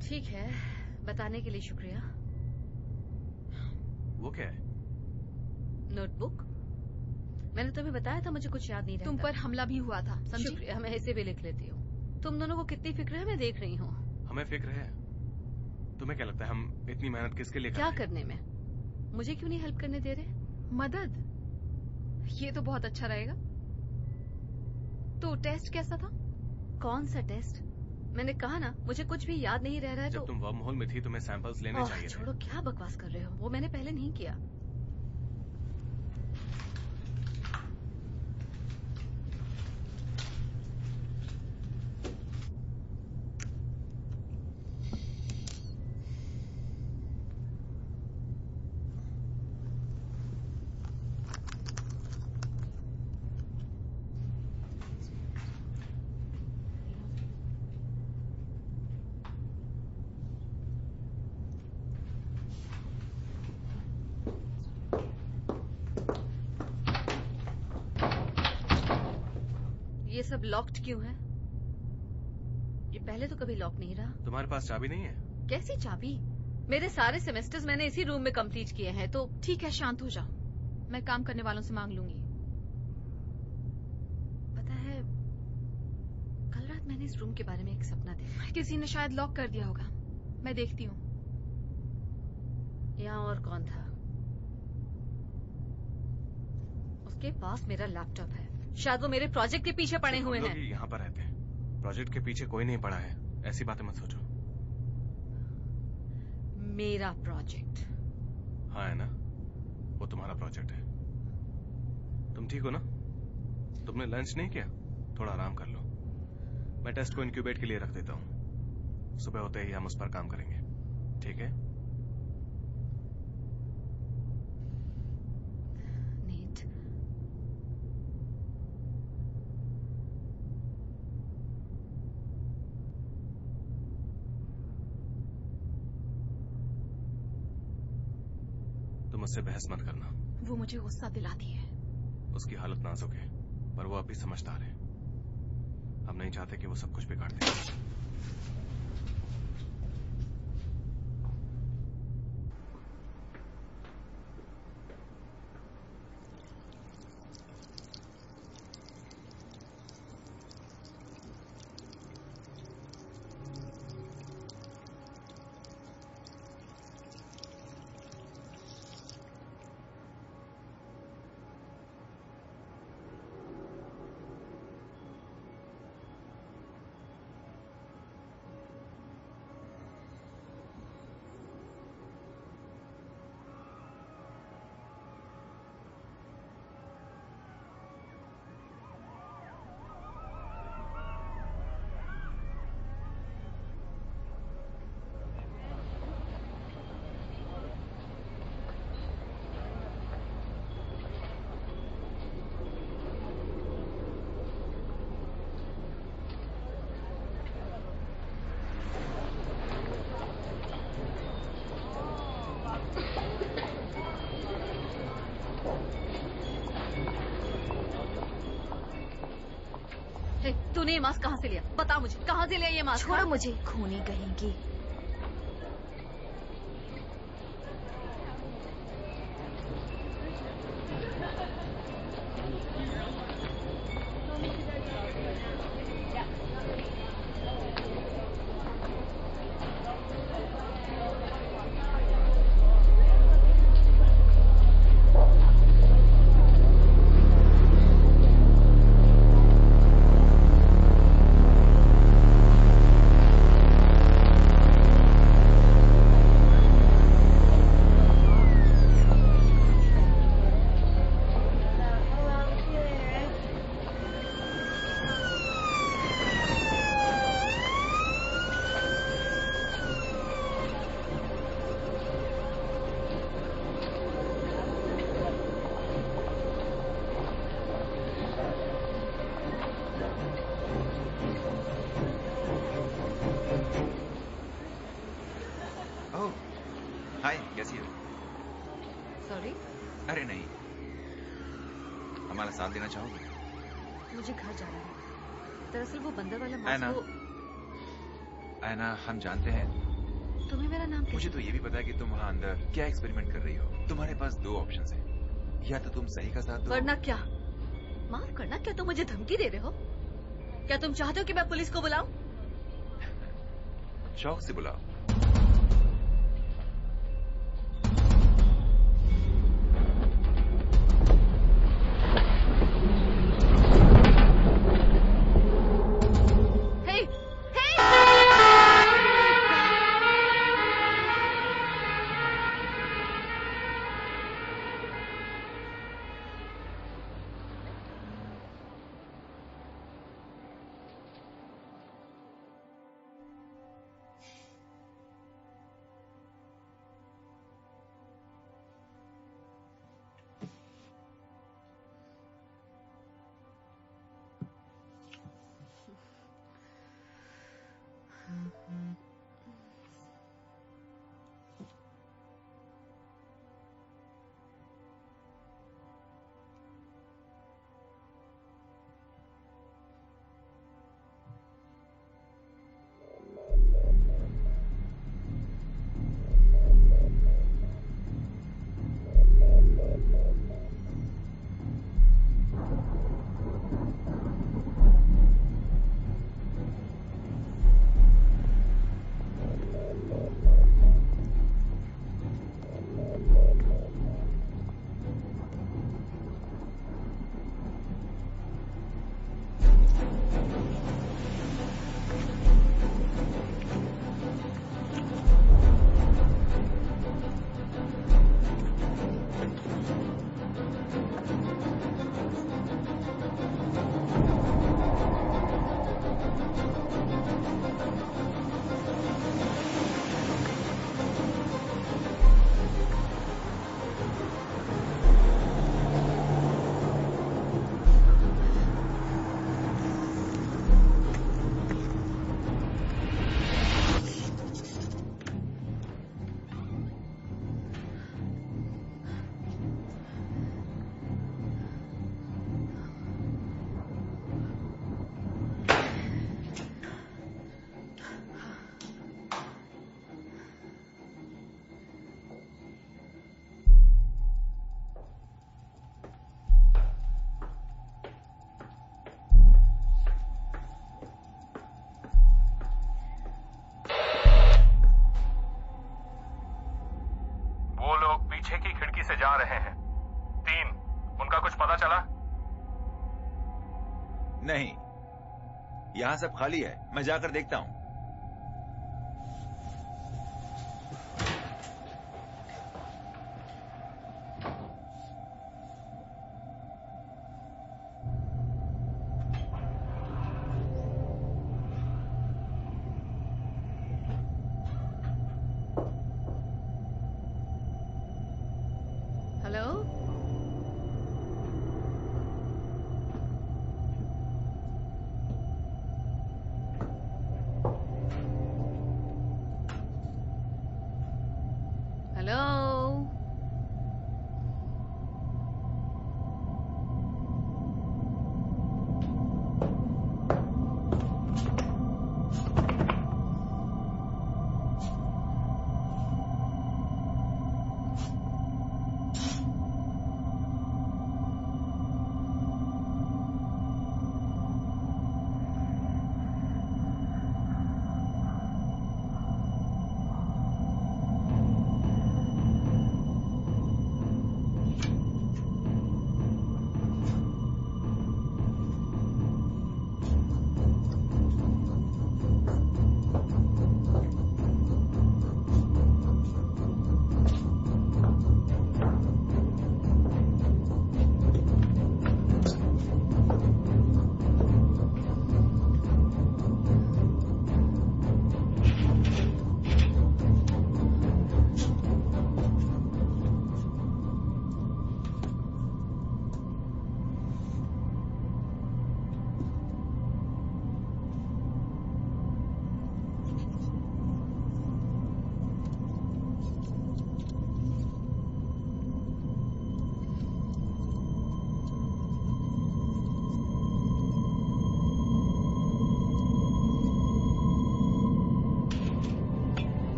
ठीक है, बताने के लिए शुक्रिया। वो क्या है? नोटबुक। मैंने तुम्हें बताया था मुझे कुछ याद नहीं रहता। तुम पर हमला भी हुआ था, समझी? शुक्रिया, मैं इसे भी लिख लेती हूँ। तुम दोनों को कितनी फिक्र है मैं देख रही हूँ। हमें फिक्र है। तुम्हें क्या लगता है हम इतनी मेहनत किसके लिए कर क्या रहे हैं? करने में? मुझे क्यों नहीं हेल्प करने दे रहे? मदद? ये तो बहुत अच्छा रहेगा। तो टेस्ट कैसा था? कौन सा टेस्ट? मैंने कहा ना, मुझे कुछ भी याद नहीं रह रहा है। जब तो तुम वर्म होल में थी तुम्हें सैंपल्स लेने चाहिए थे। छोड़ो, क्या बकवास कर रहे हो? वो मैंने पहले नहीं किया। ये सब लॉक्ड क्यों है? ये पहले तो कभी लॉक नहीं रहा। तुम्हारे पास चाबी नहीं है? कैसी चाबी? मेरे सारे सेमेस्टर्स मैंने इसी रूम में कंप्लीट किए हैं। तो ठीक है, शांत हो जाओ। मैं काम करने वालों से मांग लूंगी। पता है, कल रात मैंने इस रूम के बारे में एक सपना देखा। किसी ने शायद लॉक कर दिया होगा। मैं देखती हूँ। यहाँ और कौन था? उसके पास मेरा लैपटॉप है। शायद वो मेरे प्रोजेक्ट के पीछे पड़े हुए हैं। यहाँ पर रहते हैं। प्रोजेक्ट के पीछे कोई नहीं पड़ा है। ऐसी बातें मत सोचो। मेरा प्रोजेक्ट? हाँ है ना, वो तुम्हारा प्रोजेक्ट है। तुम ठीक हो ना? तुमने लंच नहीं किया? थोड़ा आराम कर लो। मैं टेस्ट को इंक्यूबेट के लिए रख देता हूँ। सुबह होते ही हम उस पर काम करेंगे, ठीक है? नीट, तुम मुझसे बहस मत करना। वो मुझे गुस्सा दिलाती है। उसकी हालत नाजुक है, पर वो अभी समझदार है। हम नहीं चाहते कि वो सब कुछ बिगाड़ दे। तूने ये मास्क कहाँ से लिया? बता मुझे, कहाँ से लिया ये मास्क? छोड़ो मुझे, खूनी कहेंगी। हाय, कैसी हो? सॉरी, अरे नहीं, हमारा साथ देना चाहोगे? मुझे घर जाना है। दरअसल वो बंदर वाला ऐना, मास्क वो... ऐना, हम जानते हैं। तुम्हें मेरा नाम मुझे तो ये भी पता है कि तुम वहाँ अंदर क्या एक्सपेरिमेंट कर रही हो। तुम्हारे पास दो ऑप्शंस हैं, या तो तुम सही का साथ दो। वरना क्या? माफ करना, क्या तुम मुझे धमकी दे रहे हो? क्या तुम चाहते हो कि मैं पुलिस को बुलाऊं? शौक से बुलाओ। जा रहे हैं। 3, उनका कुछ पता चला? नहीं, यहां सब खाली है, मैं जाकर देखता हूं। हेलो,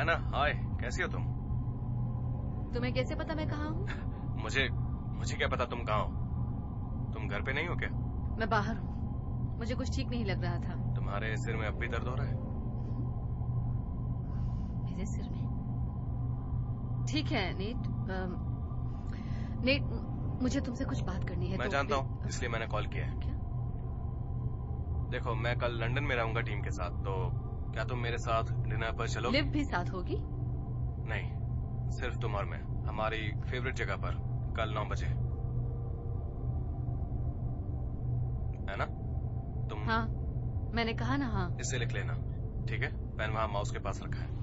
एना, हाय, कैसी हो तुम? तुम्हें कैसे पता मैं कहाँ हूँ? मुझे क्या पता तुम कहाँ हो? तुम घर पे नहीं हो क्या? मैं बाहर हूँ। मुझे कुछ ठीक नहीं लग रहा था। तुम्हारे सिर में अब भी दर्द हो रहा है? मेरे सिर में? ठीक है नेट। नेट, मुझे तुमसे कुछ बात करनी है। मैं जानता हूँ, इसलिए मैंने कॉल किया है। क्या? देखो, मैं कल लंदन में रहूंगा टीम के साथ, तो क्या तुम मेरे साथ डिनर पर चलोगे? लिव भी साथ होगी? नहीं, सिर्फ तुम और मैं, हमारी फेवरेट जगह पर, कल 9 बजे। है ना? तुम? हाँ, मैंने कहा ना हाँ। इसे लिख लेना, ठीक है? पेन वहां माउस के पास रखा है।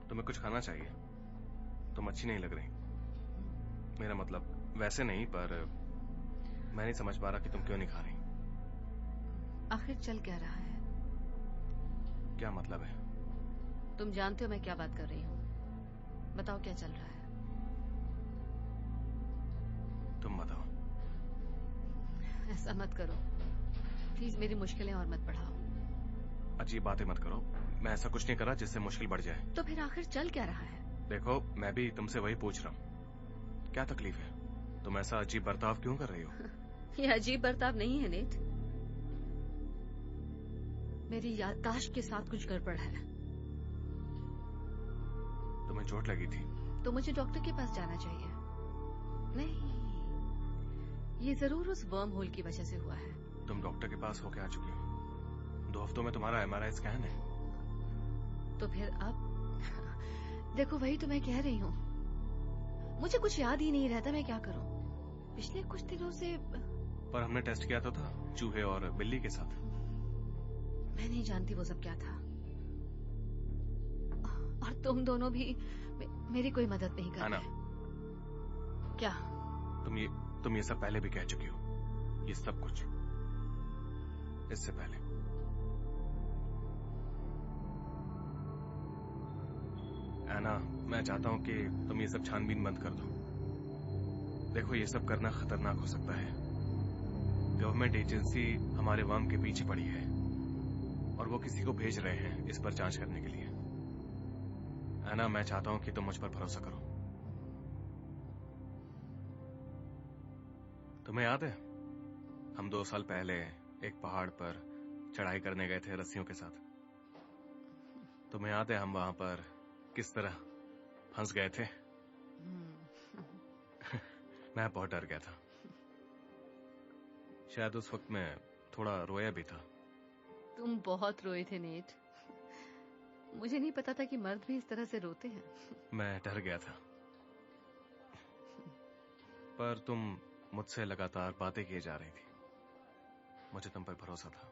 तुम्हें कुछ खाना चाहिए, तुम अच्छी नहीं लग रही। मेरा मतलब वैसे नहीं, पर मैं नहीं समझ पा रहा कि तुम क्यों नहीं खा रही। आखिर चल क्या रहा है? क्या मतलब है? तुम जानते हो मैं क्या बात कर रही हूँ। बताओ क्या चल रहा है? तुम बताओ। ऐसा मत करो प्लीज, मेरी मुश्किलें और मत बढ़ाओ। अजीब बातें मत करो, मैं ऐसा कुछ नहीं करा जिससे मुश्किल बढ़ जाए। तो फिर आखिर चल क्या रहा है? देखो, मैं भी तुमसे वही पूछ रहा हूँ, क्या तकलीफ है? तुम ऐसा अजीब बर्ताव क्यों कर रही हो? ये अजीब बर्ताव नहीं है नेट, मेरी याददाश्त के साथ कुछ गड़बड़ है। तुम्हें चोट लगी थी? तो मुझे डॉक्टर के पास जाना चाहिए। नहीं, ये जरूर उस वर्म होल की वजह से हुआ है। तुम डॉक्टर के पास होके आ चुकी हो, 2 हफ्तों में तुम्हारा MRI स्कैन है। तो फिर अब देखो, वही तो मैं कह रही हूँ, मुझे कुछ याद ही नहीं रहता, मैं क्या करूँ? पिछले कुछ दिनों से। पर हमने टेस्ट किया तो था, चूहे और बिल्ली के साथ। मैं नहीं जानती वो सब क्या था, और तुम दोनों भी मेरी कोई मदद नहीं कर रहे। क्या? तुम ये सब पहले भी कह चुकी हो, ये सब कुछ इससे पहले। एना, मैं चाहता हूं कि तुम ये सब छानबीन बंद कर दो। देखो, ये सब करना खतरनाक हो सकता है। गवर्नमेंट एजेंसी हमारे वर्म के पीछे पड़ी है और वो किसी को भेज रहे हैं इस पर जांच करने के लिए। एना, मैं चाहता हूं कि तुम मुझ पर भरोसा करो। तुम्हें याद है हम 2 साल पहले एक पहाड़ पर चढ़ाई करने गए थे रस्सियों के साथ? तुम्हें याद है हम वहां पर किस तरह फंस गए थे? मैं बहुत डर गया था। शायद उस वक्त मैं थोड़ा रोया भी था। तुम बहुत रोए थे नेट। मुझे नहीं पता था कि मर्द भी इस तरह से रोते हैं। मैं डर गया था, पर तुम मुझसे लगातार बातें किए जा रही थी। मुझे तुम पर भरोसा था,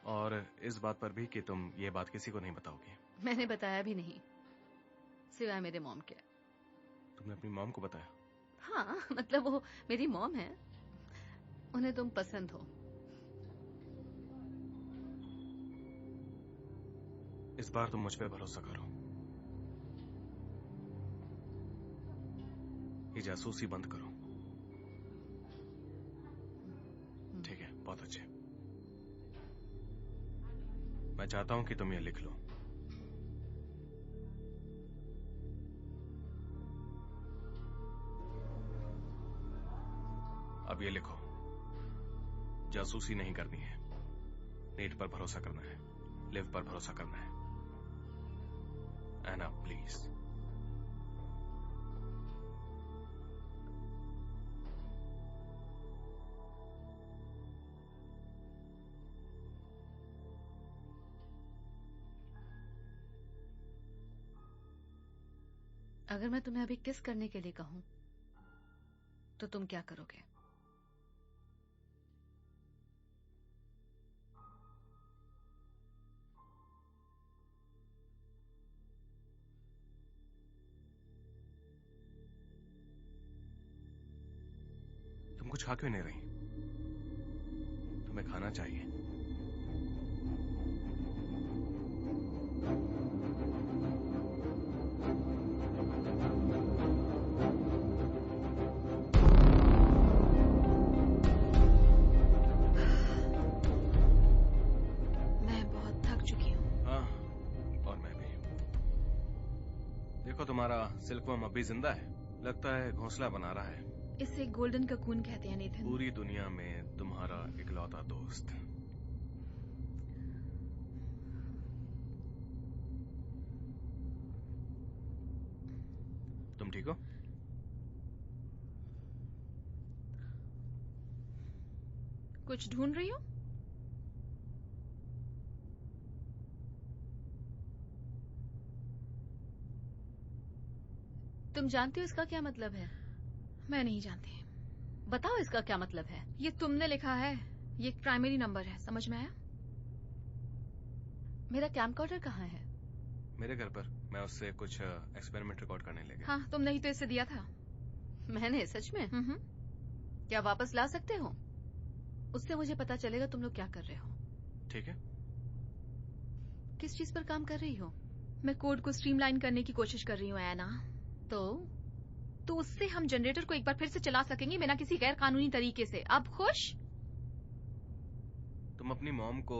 और इस बात पर भी कि तुम ये बात किसी को नहीं बताओगी। मैंने बताया भी नहीं, सिवाय मेरे मॉम के। तुमने अपनी मॉम को बताया? हाँ, मतलब वो मेरी मॉम है, उन्हें तुम पसंद हो। इस बार तुम मुझ पे भरोसा करो। ये जासूसी बंद करो। ठीक है, बहुत अच्छे। मैं चाहता हूं कि तुम ये लिख लो। अब ये लिखो, जासूसी नहीं करनी है, नेट पर भरोसा करना है, लिव पर भरोसा करना है। एना, प्लीज। अगर मैं तुम्हें अभी किस करने के लिए कहूं तो तुम क्या करोगे? तुम कुछ खा क्यों नहीं रही? तुम्हें खाना चाहिए। मैं बहुत थक चुकी हूँ। हाँ, और मैं भी। देखो, तुम्हारा सिल्कवर्म अब भी जिंदा है। लगता है घोंसला बना रहा है। इसे गोल्डन ककून कहते हैं नेथन। पूरी दुनिया में तुम्हारा इकलौता दोस्त। तुम ठीक हो? कुछ ढूंढ रही हो? तुम जानती हो इसका क्या मतलब है? मैं नहीं जानती। बताओ इसका क्या मतलब है। ये तुमने लिखा है, ये एक प्राइमरी नंबर है, समझ में आया? मेरा कैमकॉर्डर कहाँ है? मेरे घर पर। मैं उससे कुछ एक्सपेरिमेंट रिकॉर्ड करने ले गया। हाँ, तुमने ही तो इसे दिया था। मैंने? सच में? क्या वापस ला सकते हो? उससे मुझे पता चलेगा तुम लोग क्या कर रहे हो। ठीक है। किस चीज पर काम कर रही हो? मैं कोड को स्ट्रीमलाइन करने की कोशिश कर रही हूँ एना। तो उससे हम जनरेटर को एक बार फिर से चला सकेंगे बिना किसी गैर कानूनी तरीके से। अब खुश? तुम अपनी मॉम को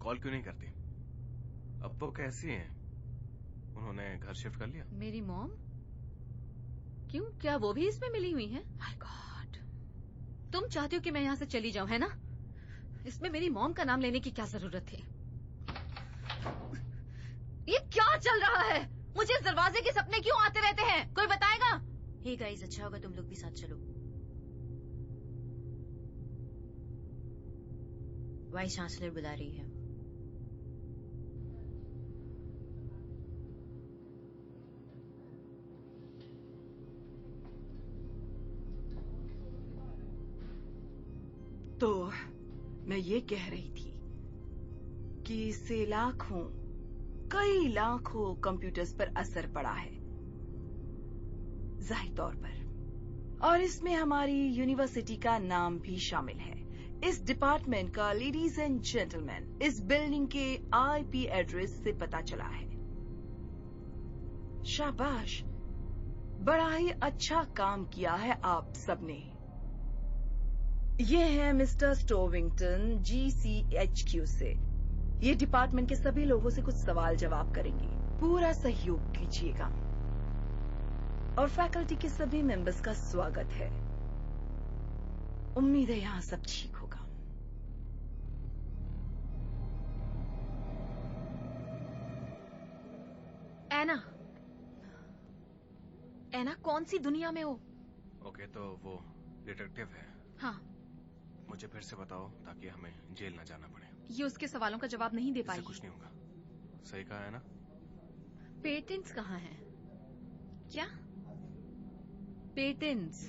कॉल क्यों नहीं करती? अब वो कैसी हैं? उन्होंने घर शिफ्ट कर लिया? मेरी मॉम? क्यों, क्या वो भी इसमें मिली हुई है? My God. तुम चाहती हो कि मैं यहाँ से चली जाऊं, है ना? इसमें मेरी मॉम का नाम लेने की क्या जरूरत थी? ये क्या चल रहा है? मुझे इस दरवाजे के सपने क्यों आते रहते हैं? कोई बताएगा? हे गाइस, अच्छा होगा तुम लोग भी साथ चलो। वाइस चांसलर बुला रही है। तो मैं ये कह रही थी कि इससे कई लाखों कंप्यूटर्स पर असर पड़ा है, जाहिर तौर पर, और इसमें हमारी यूनिवर्सिटी का नाम भी शामिल है। इस डिपार्टमेंट का, लेडीज एंड जेंटलमैन, इस बिल्डिंग के आईपी एड्रेस से पता चला है। शाबाश, बड़ा ही अच्छा काम किया है आप सबने। ये है मिस्टर स्टोविंगटन, GCHQ से। ये डिपार्टमेंट के सभी लोगों से कुछ सवाल जवाब करेंगे। पूरा सहयोग कीजिएगा और फैकल्टी के सभी मेंबर्स का स्वागत है। उम्मीद है यहाँ सब ठीक होगा। एना, एना कौन सी दुनिया में हो? ओके, तो वो डिटेक्टिव है। हाँ, मुझे फिर से बताओ ताकि हमें जेल न जाना पड़े। ये उसके सवालों का जवाब नहीं दे इससे पाई। कुछ नहीं होगा। सही कहा है ना? पेटेंट्स कहाँ हैं? क्या? पेटेंट्स।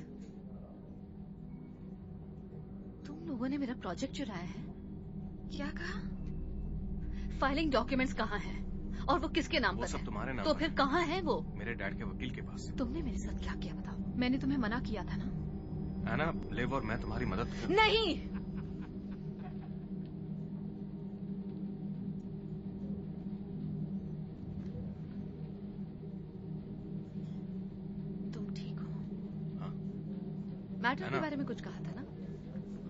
तुम लोगों ने मेरा प्रोजेक्ट चुराया है। क्या कहा? फाइलिंग डॉक्यूमेंट्स कहाँ हैं? और वो किसके नाम वो पर सब है? तुम्हारे नाम तो पर फिर है। कहाँ है वो? मेरे डैड के वकील के पास। तुमने मेरे साथ क्या किया बताओ? मैंने तुम्हें मना किया था ना। एना, लिव और मैं तुम्हारी मदद कर... नहीं, तुम ठीक हो? हाँ? मैटर है के ना? बारे में कुछ कहा था ना?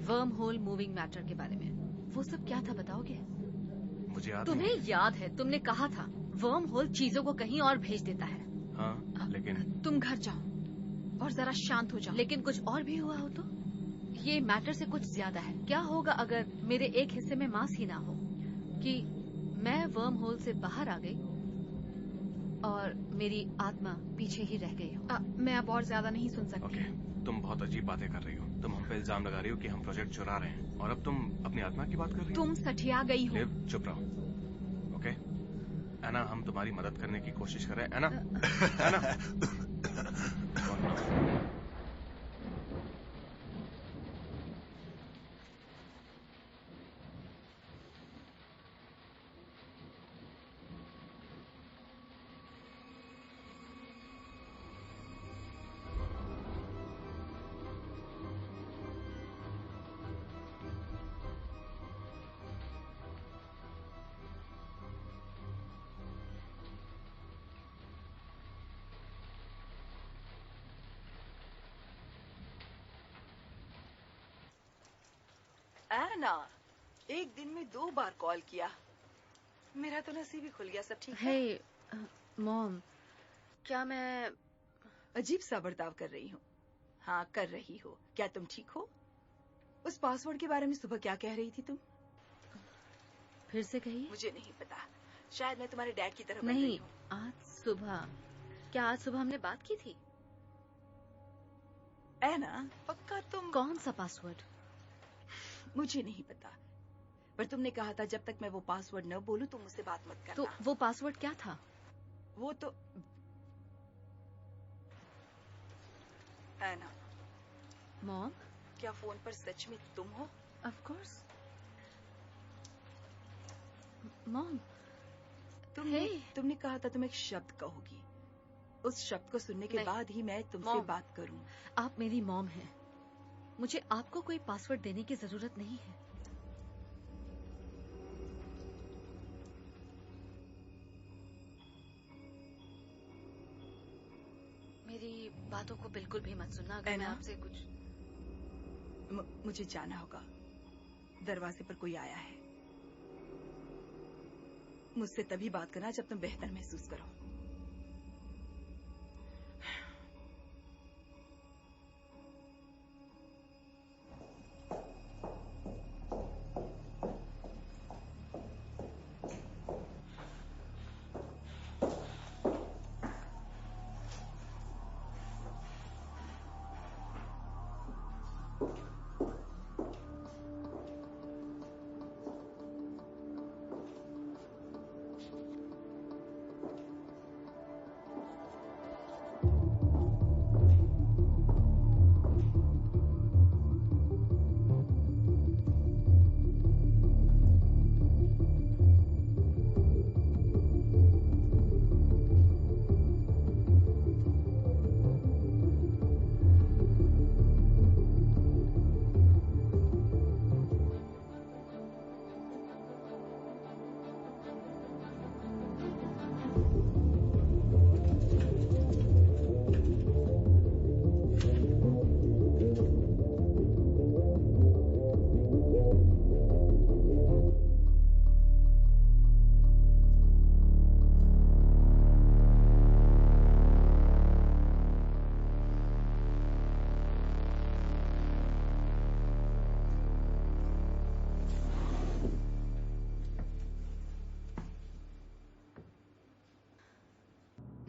वर्म होल मूविंग मैटर के बारे में। वो सब क्या था बताओगे? मुझे याद तुम्हें नहीं। याद है तुमने कहा था वर्म होल चीजों को कहीं और भेज देता है। हाँ, लेकिन तुम घर जाओ और जरा शांत हो जाओ। लेकिन कुछ और भी हुआ हो तो? ये मैटर से कुछ ज्यादा है। क्या होगा अगर मेरे एक हिस्से में मांस ही ना हो, कि मैं वर्म होल से बाहर आ गई और मेरी आत्मा पीछे ही रह गई हो? मैं अब और ज्यादा नहीं सुन सकती। ओके, तुम बहुत अजीब बातें कर रही हो। तुम हम पे इल्जाम लगा रही हो कि हम प्रोजेक्ट चुरा रहे हैं, और अब तुम अपनी आत्मा की बात कर रही हो। तुम सठिया गई हो। लिव, चुप रहो। ओके एना, हम तुम्हारी मदद करने की कोशिश कर रहे हैं। एना, एना। एना, एक दिन में 2 बार कॉल किया। मेरा तो नसीब ही खुल गया। सब ठीक है? हे मॉम, क्या मैं अजीब सा बर्ताव कर रही हूँ। हाँ, कर रही हो। क्या तुम ठीक हो? उस पासवर्ड के बारे में सुबह क्या कह रही थी तुम? फिर से कहिए? मुझे नहीं पता। शायद मैं तुम्हारे डैड की तरह बन नहीं, रही हूँ। आज सुबह। क्या आज सुबह हमने बात की थी? एना, पक्का तुम? कौन सा पासवर्ड? मुझे नहीं पता, पर तुमने कहा था जब तक मैं वो पासवर्ड न बोलूं तुम मुझसे बात मत करना। तो वो पासवर्ड क्या था? वो तो एना। मॉम, क्या फोन पर सच में तुम हो? Of course. मॉम, तुमने कहा था तुम एक शब्द कहोगी। उस शब्द को सुनने के नहीं। बाद ही मैं तुमसे मॉम। बात करूं। आप मेरी मॉम हैं। मुझे आपको कोई पासवर्ड देने की जरूरत नहीं है। मेरी बातों को बिल्कुल भी मत सुनना। अगर मैं एना? आपसे कुछ मुझे जाना होगा। दरवाजे पर कोई आया है। मुझसे तभी बात करना जब तुम बेहतर महसूस करो।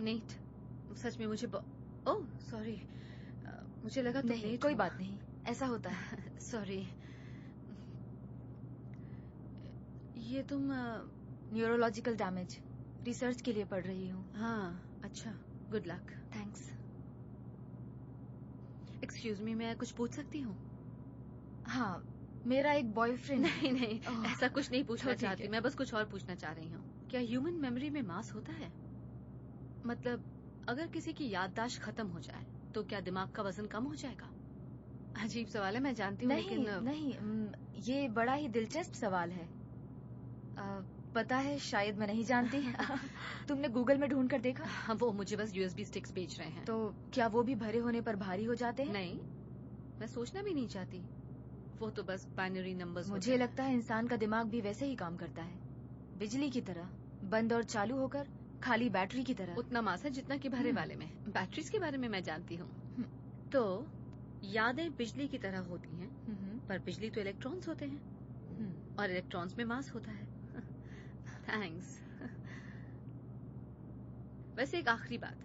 नेट, सच में मुझे ओह सॉरी, मुझे लगा तुम नहीं, नेट कोई हो। बात नहीं, ऐसा होता है। सॉरी। ये तुम न्यूरोलॉजिकल डैमेज रिसर्च के लिए पढ़ रही हूँ। हाँ, अच्छा, good luck. Thanks. Excuse me, मैं कुछ पूछ सकती हूँ? हाँ, मेरा एक बॉयफ्रेंड। नहीं नहीं, ओह, ऐसा कुछ नहीं पूछना तो ठीक चाहती, है। मैं बस कुछ और पूछना चाह रही हूँ। क्या ह्यूमन मेमोरी में मास होता है? मतलब अगर किसी की याददाश्त खत्म हो जाए तो क्या दिमाग का वजन कम हो जाएगा? अजीब सवाल है, मैं जानती हूँ, नहीं लेकिन नहीं, ये बड़ा ही दिलचस्प सवाल है। पता है, शायद मैं नहीं जानती। तुमने गूगल में ढूंढ कर देखा? हाँ, वो मुझे बस यूएसबी स्टिक्स बेच रहे हैं। तो क्या वो भी भरे होने पर भारी हो जाते हैं? नहीं, मैं सोचना भी नहीं चाहती, वो तो बस बाइनरी नंबर्स होते मुझे हैं। लगता है इंसान का दिमाग भी वैसे ही काम करता है, बिजली की तरह, बंद और चालू होकर, खाली बैटरी की तरह। उतना मास है जितना कि भरे वाले में। बैटरीज के बारे में मैं जानती हूँ। तो यादें बिजली की तरह होती हैं, पर बिजली तो इलेक्ट्रॉन्स होते हैं और इलेक्ट्रॉन्स में मास होता है। थैंक्स। वैसे एक आखिरी बात,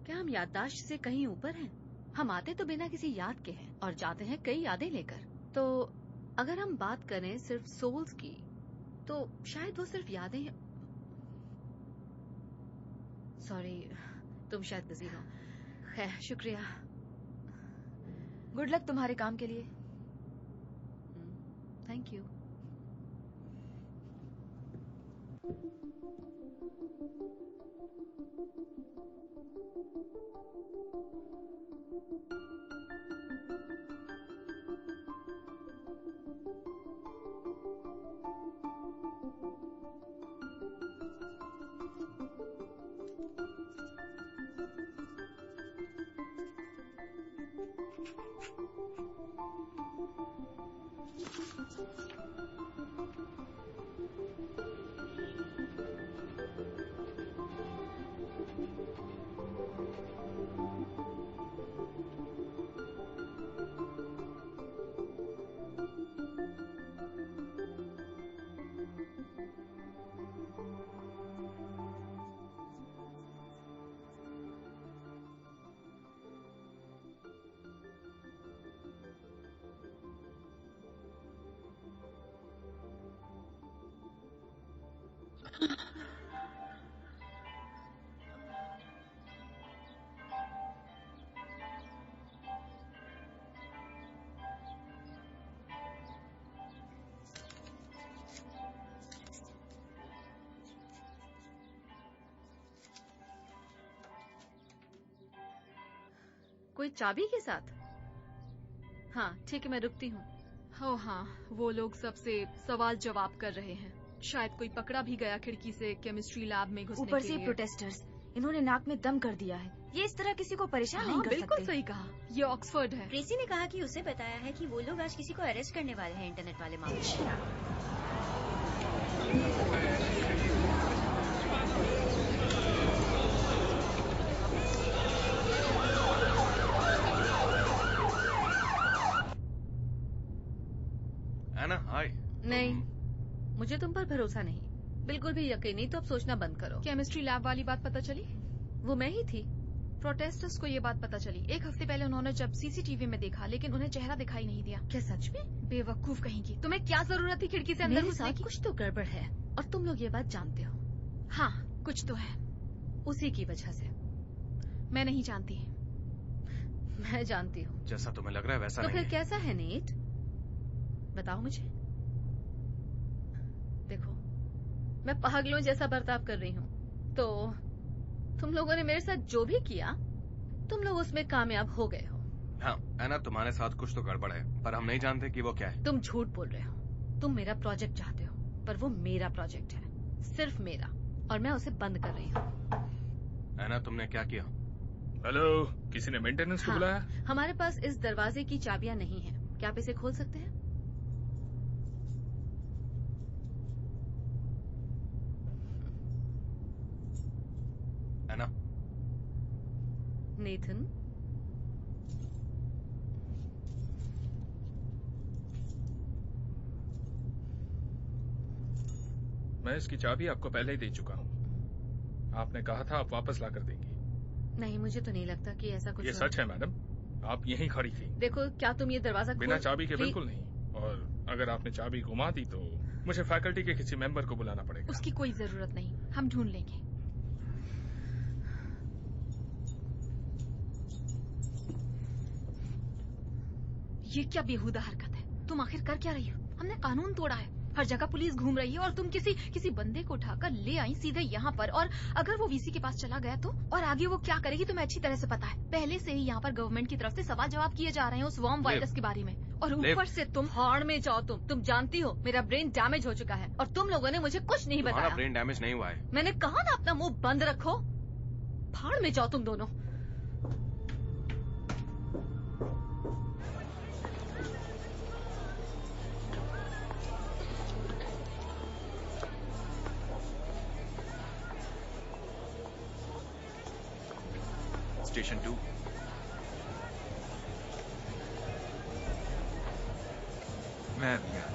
क्या हम याददाश्त से कहीं ऊपर हैं? हम आते तो बिना किसी याद के हैं और जाते हैं कई यादें लेकर। तो अगर हम बात करें सिर्फ सोल्स की, तो शायद वो सिर्फ यादें हैं। सॉरी, तुम शायद बिजी हो। खैर, शुक्रिया। गुड लक तुम्हारे काम के लिए। Thank you. कोई चाबी के साथ? हाँ ठीक है, मैं रुकती हूँ। ओ हाँ, वो लोग सबसे सवाल जवाब कर रहे हैं। शायद कोई पकड़ा भी गया खिड़की से केमिस्ट्री लैब में घुसने ऊपर के से लिए। प्रोटेस्टर्स, इन्होंने नाक में दम कर दिया है। ये इस तरह किसी को परेशान नहीं हाँ, कर बिल्कुल सकते। सही कहा, ये ऑक्सफोर्ड है। ट्रेसी ने कहा कि उसे बताया है कि वो लोग आज किसी को अरेस्ट करने वाले हैं इंटरनेट वाले मामले में। एना, हाय। नहीं, मुझे तुम पर भरोसा नहीं, बिल्कुल भी यकीन नहीं। तो अब सोचना बंद करो। केमिस्ट्री लैब वाली बात पता चली? वो मैं ही थी। प्रोटेस्टर्स को ये बात पता चली 1 हफ्ते पहले, उन्होंने जब सीसीटीवी में देखा, लेकिन उन्हें चेहरा दिखाई नहीं दिया। क्या सच में? बेवकूफ कहेंगी, तुम्हें क्या जरूरत थी खिड़की से अंदर मेरे घुसने साथ की? कुछ तो गड़बड़ है और तुम लोग ये बात जानते हो। हाँ, कुछ तो है। उसी की वजह से। मैं नहीं जानती। मैं जानती हूँ। जैसा तुम्हें लग रहा है वैसा तो नहीं फिर है। कैसा है नेट? बताओ मुझे। देखो, मैं पागलों जैसा बर्ताव कर रही हूँ, तो तुम लोगों ने मेरे साथ जो भी किया, तुम लोग उसमें कामयाब हो गए हो। हाँ एना, तुम्हारे साथ कुछ तो गड़बड़ है, पर हम नहीं जानते कि वो क्या है। तुम झूठ बोल रहे हो। तुम मेरा प्रोजेक्ट चाहते हो, पर वो मेरा प्रोजेक्ट है, सिर्फ मेरा, और मैं उसे बंद कर रही हूँ। एना, तुमने क्या किया? हेलो, किसी ने मेंटेनेंस को हाँ, बुलाया? हमारे पास इस दरवाजे की चाबियां नहीं है। क्या आप इसे खोल सकते हैं? एना, नेथन, मैं इसकी चाबी आपको पहले ही दे चुका हूँ। आपने कहा था आप वापस ला कर देंगी। नहीं, मुझे तो नहीं लगता कि ऐसा कुछ ये हो। सच है मैडम, आप यहीं खड़ी थी। देखो, क्या तुम ये दरवाजा बिना चाबी के प्लीज- बिल्कुल नहीं। और अगर आपने चाबी घुमा दी तो मुझे फैकल्टी के किसी मेंबर को बुलाना पड़ेगा। उसकी कोई जरूरत नहीं, हम ढूंढ लेंगे। ये क्या बेहुदा हरकत है? तुम आखिर कर क्या रही हो? हमने कानून तोड़ा है। हर जगह पुलिस घूम रही है और तुम किसी बंदे को उठाकर ले आई सीधे यहाँ पर। और अगर वो वीसी के पास चला गया तो? और आगे वो क्या करेगी तुम्हें अच्छी तरह से पता है। पहले से ही यहाँ पर गवर्नमेंट की तरफ से सवाल जवाब किए जा रहे हैं उस वॉर्म वायरस के बारे में। और ऊपर से तुम हाड़ में जाओ। तुम जानती हो मेरा ब्रेन डैमेज हो चुका है और तुम लोगों ने मुझे कुछ नहीं बताया। ब्रेन डैमेज नहीं हुआ है। मैंने कहा ना अपना मुंह बंद रखो। फाड़ में जाओ तुम दोनों। स्टेशन 2। मैं भी यहाँ।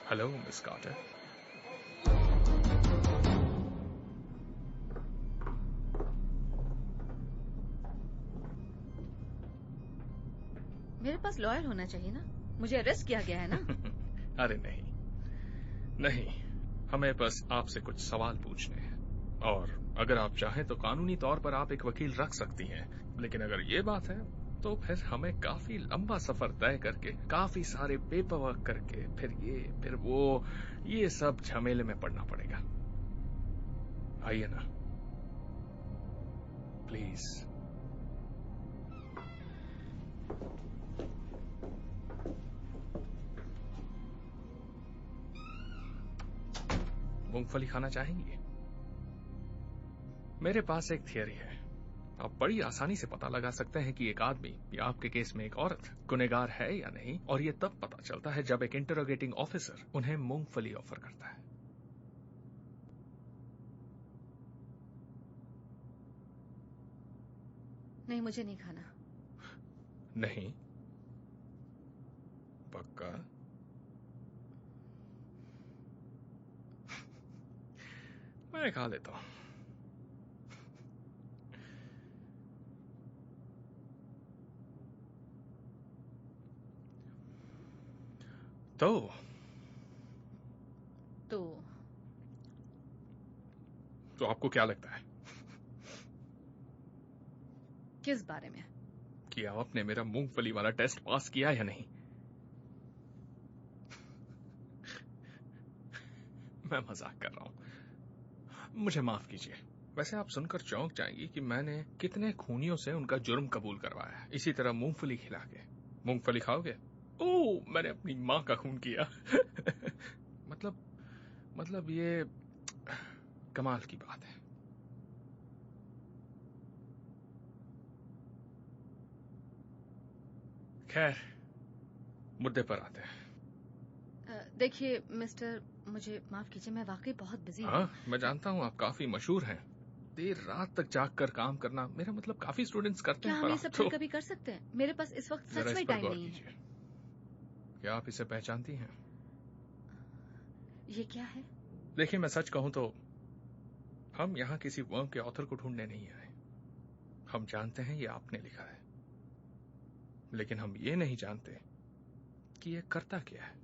Hello Miss Carter. मेरे पास लॉयर होना चाहिए ना। मुझे अरेस्ट किया गया है ना। अरे नहीं, हमें बस आपसे कुछ सवाल पूछने हैं। और अगर आप चाहें तो कानूनी तौर पर आप एक वकील रख सकती हैं। लेकिन अगर ये बात है तो फिर हमें काफी लंबा सफर तय करके, काफी सारे पेपर वर्क करके, फिर वो ये सब झमेले में पड़ना पड़ेगा। आइए ना प्लीज। मूंगफली खाना चाहेंगी? मेरे पास एक थियरी है। आप बड़ी आसानी से पता लगा सकते हैं कि एक आदमी या आपके केस में एक औरत गुनहगार है या नहीं, और ये तब पता चलता है जब एक इंटरोगेटिंग ऑफिसर उन्हें मूंगफली ऑफर करता है। नहीं, मुझे नहीं खाना। नहीं? पक्का? मैं खा लेता हूं। तो आपको क्या लगता है किस बारे में? कि आपने मेरा मूंगफली वाला टेस्ट पास किया या नहीं? मैं मजाक कर रहा हूं, मुझे माफ कीजिए। वैसे आप सुनकर चौंक जाएंगी कि मैंने कितने खूनियों से उनका जुर्म कबूल करवाया है, इसी तरह मूंगफली खिला के। मूंगफली खाओगे? ओह, मैंने अपनी माँ का खून किया। मतलब ये कमाल की बात है। खैर, मुद्दे पर आते हैं। देखिए मिस्टर, मुझे माफ कीजिए, मैं वाकई बहुत बिजी हूँ। हाँ, मैं जानता हूँ आप काफी मशहूर हैं। देर रात तक जाग कर काम करना, मेरा मतलब काफी स्टूडेंट्स करते क्या हैं। हम ये पर सब आप तो... कभी कर सकते हैं? मेरे पास इस वक्त जरा सच इस में पर टाइम गौर नहीं है। कीजिए। क्या आप इसे पहचानती हैं? ये क्या है? देखिए, मैं सच कहूं तो हम यहाँ किसी वर्म के ऑथर को ढूंढने नहीं आए। हम जानते हैं ये आपने लिखा है, लेकिन हम ये नहीं जानते कि ये करता क्या है।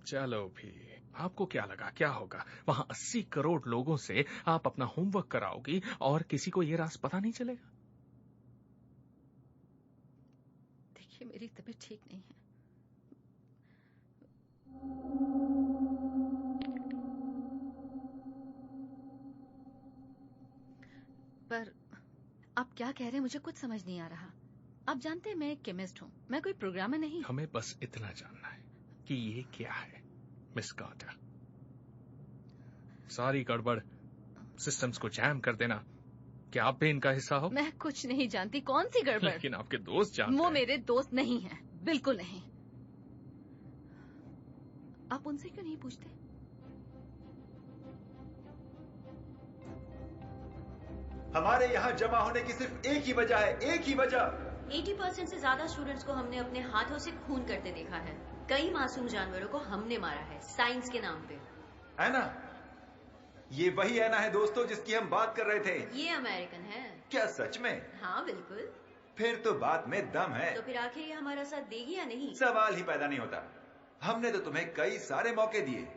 चलो भी, आपको क्या लगा क्या होगा? वहां 80 करोड़ लोगों से आप अपना होमवर्क कराओगी और किसी को ये राज पता नहीं चलेगा? देखिए, मेरी तबीयत ठीक नहीं है। पर आप क्या कह रहे हैं मुझे कुछ समझ नहीं आ रहा। आप जानते हैं मैं एक केमिस्ट हूँ, मैं कोई प्रोग्रामर नहीं। हमें बस इतना जानना है कि ये क्या है मिस कार्टर। सारी गड़बड़, सिस्टम्स को जैम कर देना, क्या आप भी इनका हिस्सा हो? मैं कुछ नहीं जानती। कौन सी गड़बड़? लेकिन आपके दोस्त जानते वो हैं। मेरे दोस्त नहीं हैं, बिल्कुल नहीं। आप उनसे क्यों नहीं पूछते? हमारे यहाँ जमा होने की सिर्फ एक ही वजह है, एक ही वजह। 80% से ज्यादा स्टूडेंट्स को हमने अपने हाथों से खून करते देखा है। कई मासूम जानवरों को हमने मारा है साइंस के नाम पे। ऐना, ये वही ऐना है दोस्तों जिसकी हम बात कर रहे थे। ये अमेरिकन है। क्या सच में? हाँ बिल्कुल। फिर तो बात में दम है। तो फिर आखिर ये हमारा साथ देगी या नहीं? सवाल ही पैदा नहीं होता। हमने तो तुम्हें कई सारे मौके दिए।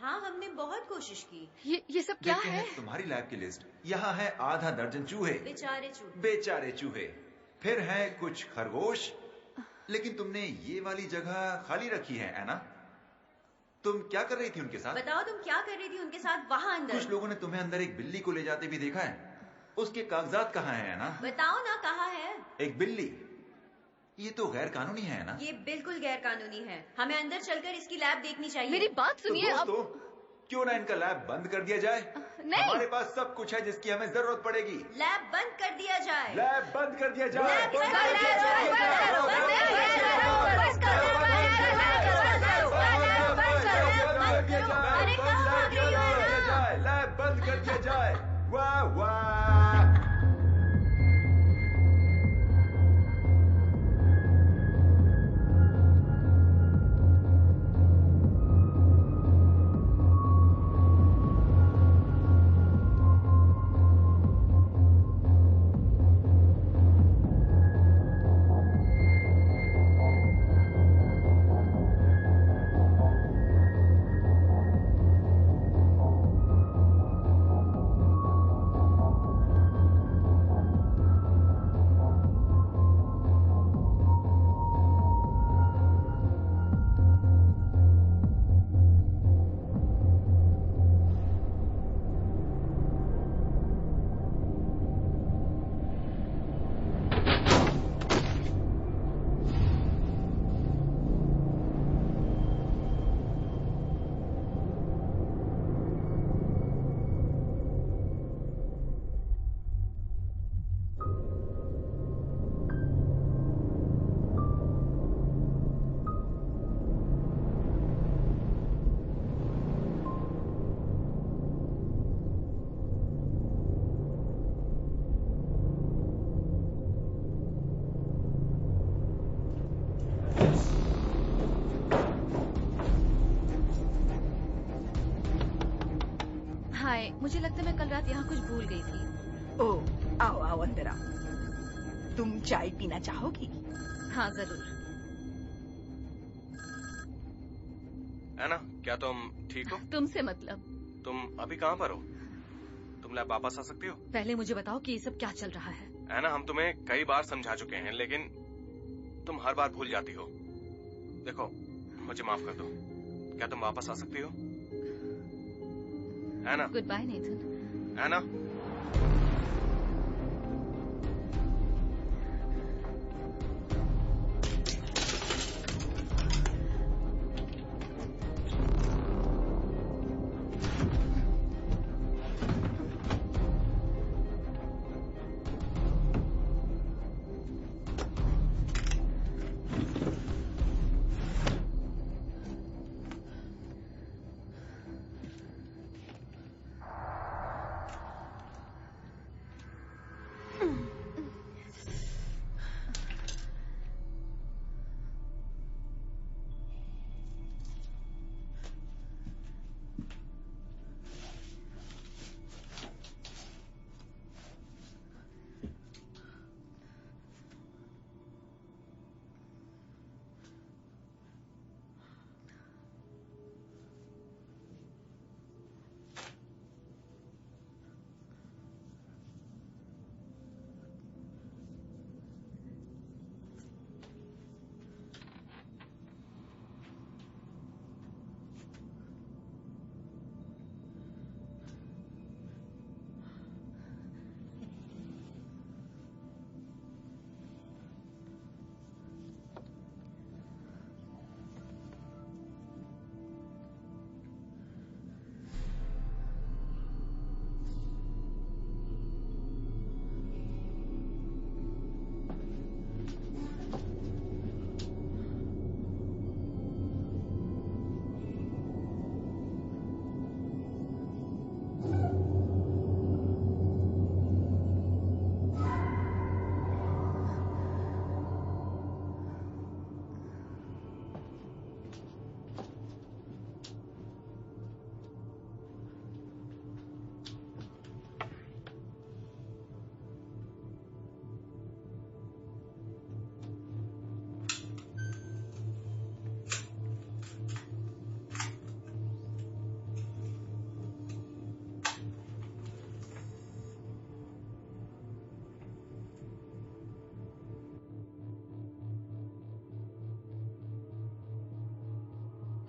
हाँ हमने बहुत कोशिश की। ये सब क्या है? तुम्हारी लैब की लिस्ट। यहाँ है आधा दर्जन चूहे। बेचारे चूहे। बेचारे चूहे। फिर है कुछ खरगोश। लेकिन तुमने ये वाली जगह खाली रखी है ऐना। तुम क्या कर रही थी उनके साथ? बताओ तुम क्या कर रही थी उनके साथ वहाँ अंदर? कुछ लोगों ने तुम्हें अंदर एक बिल्ली को ले जाते भी देखा है। उसके कागजात कहाँ हैं ऐना? बताओ ना कहाँ है? एक बिल्ली। ये तो गैर कानूनी है ना? ये बिल्कुल गैर कानूनी है। हमें अंदर चलकर इसकी लैब देखनी चाहिए। मेरी बात सुनिए। तो क्यों ना इनका लैब बंद कर दिया जाए? नहीं। हमारे पास सब कुछ है जिसकी हमें जरूरत पड़ेगी। लैब बंद कर दिया जाए। लैब बंद कर दिया जाए। लैब बंद कर दिया जाए। वाह वाह। मुझे लगता है मैं कल रात यहाँ कुछ भूल गई थी। ओह, आओ आओ अंदर आओ। तुम चाय पीना चाहोगी? हाँ जरूर। ऐना, क्या तुम ठीक हो? तुमसे मतलब? तुम अभी कहाँ पर हो? तुम लैब वापस आ सकती हो? पहले मुझे बताओ कि ये सब क्या चल रहा है। ऐना, हम तुम्हें कई बार समझा चुके हैं, लेकिन तुम हर बार भूल जाती हो। देखो, मुझे माफ कर दो। क्या तुम वापस आ सकती हो? Anna. Goodbye Nathan. Anna.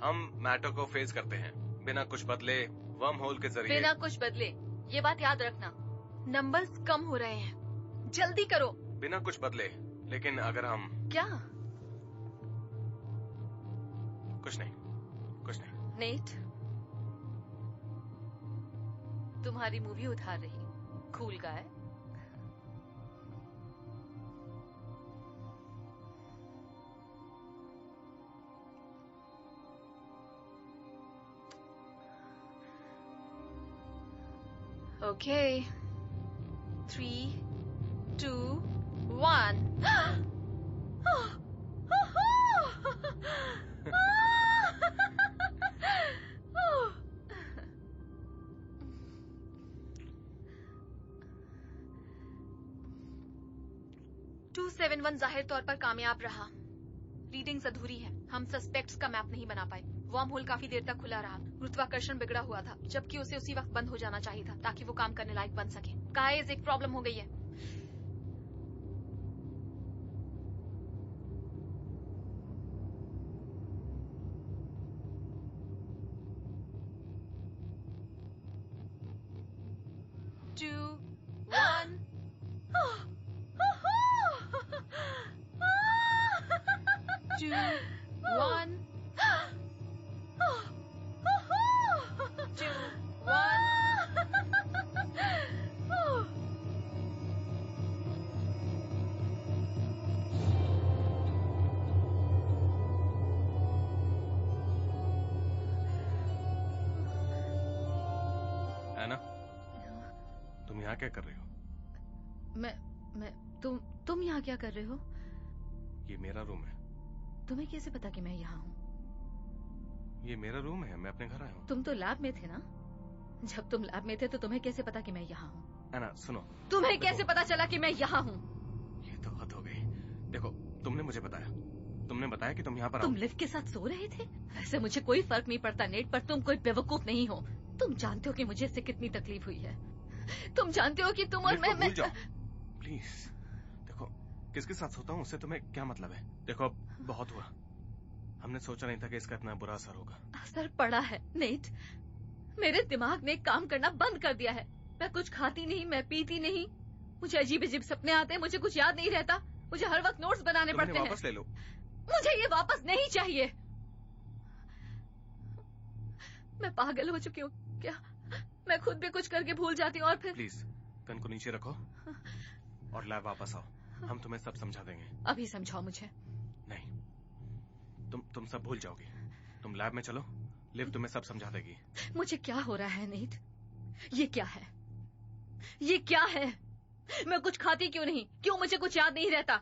हम मैटर को फेस करते हैं बिना कुछ बदले, वर्म होल के जरिए। बिना कुछ बदले, ये बात याद रखना। नंबर्स कम हो रहे हैं, जल्दी करो। बिना कुछ बदले, लेकिन अगर हम... क्या? कुछ नहीं। नेट, तुम्हारी मूवी उतार रही हूँ। Cool guy. Okay. 3, 2, 1. जाहिर तौर पर कामयाब रहा। रीडिंग्स अधूरी है, हम सस्पेक्ट्स का मैप नहीं बना पाए। वर्म होल काफी देर तक खुला रहा, गुरुत्वाकर्षण बिगड़ा हुआ था, जबकि उसे उसी वक्त बंद हो जाना चाहिए था ताकि वो काम करने लायक बन सके। गाइस, एक प्रॉब्लम हो गई है। क्या कर रही हो? तुम यहाँ क्या कर रहे हो? ये मेरा रूम है। तुम्हें कैसे पता कि मैं यहाँ हूँ? ये मेरा रूम है, मैं अपने घर आया हूँ। तुम तो लैब में थे ना? जब तुम लैब में थे तो तुम्हें कैसे पता कि मैं यहाँ हूँ? एना, सुनो। तुम्हें कैसे पता चला कि मैं यहाँ हूँ? ये तो हद हो गई। देखो, तुमने मुझे बताया। तुमने बताया कि तुम यहाँ पर तुम लिफ्ट के साथ सो रहे थे? वैसे मुझे कोई फर्क नहीं पड़ता नेट, पर तुम कोई बेवकूफ नहीं हो। तुम जानते हो कि मुझे इससे कितनी तकलीफ हुई है। तुम जानते हो कि तुम और मैं भूल जाओ प्लीज। देखो, किसके साथ सोता हूँ उससे तुम्हें क्या मतलब है? देखो, अब बहुत हुआ। हमने सोचा नहीं था कि इसका इतना बुरा असर होगा। असर पड़ा है नेट। मेरे दिमाग ने काम करना बंद कर दिया है। मैं कुछ खाती नहीं, मैं पीती नहीं, मुझे अजीब अजीब सपने आते हैं, मुझे कुछ याद नहीं रहता, मुझे हर वक्त नोट्स बनाने पड़ते हैं। वापस ले लो। मुझे ये वापस नहीं चाहिए। मैं पागल हो चुकी हूँ क्या? मैं खुद भी कुछ करके भूल जाती हूँ और फिर... प्लीज, गन को नीचे रखो और लैब वापस आओ। हम तुम्हें सब समझा देंगे। अभी समझाओ मुझे। नहीं, तुम सब भूल जाओगी। तुम लैब में चलो, लिव तुम्हें सब समझा देगी। मुझे क्या हो रहा है नीट? ये क्या है? ये क्या है? मैं कुछ खाती क्यों नहीं? क्यों मुझे कुछ याद नहीं रहता?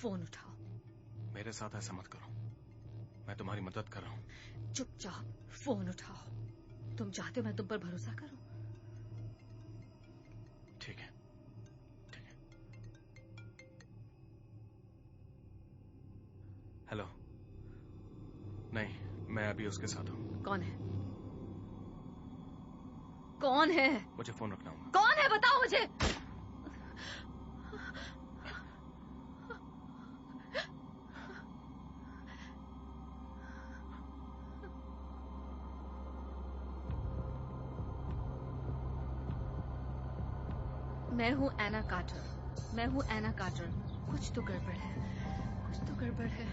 फोन उठाओ। मेरे साथ ऐसा मत करो, मैं तुम्हारी मदद कर रहा हूँ। चुपचाप फोन उठाओ। तुम चाहते हो मैं तुम पर भरोसा करूं? ठीक है, ठीक है। हेलो। नहीं, मैं अभी उसके साथ हूँ। कौन है? कौन है? मुझे फोन रखना होगा। कौन है बताओ मुझे। मैं हूँ एना कार्टर। मैं हूँ एना कार्टर। कुछ तो गड़बड़ है, कुछ तो गड़बड़ है।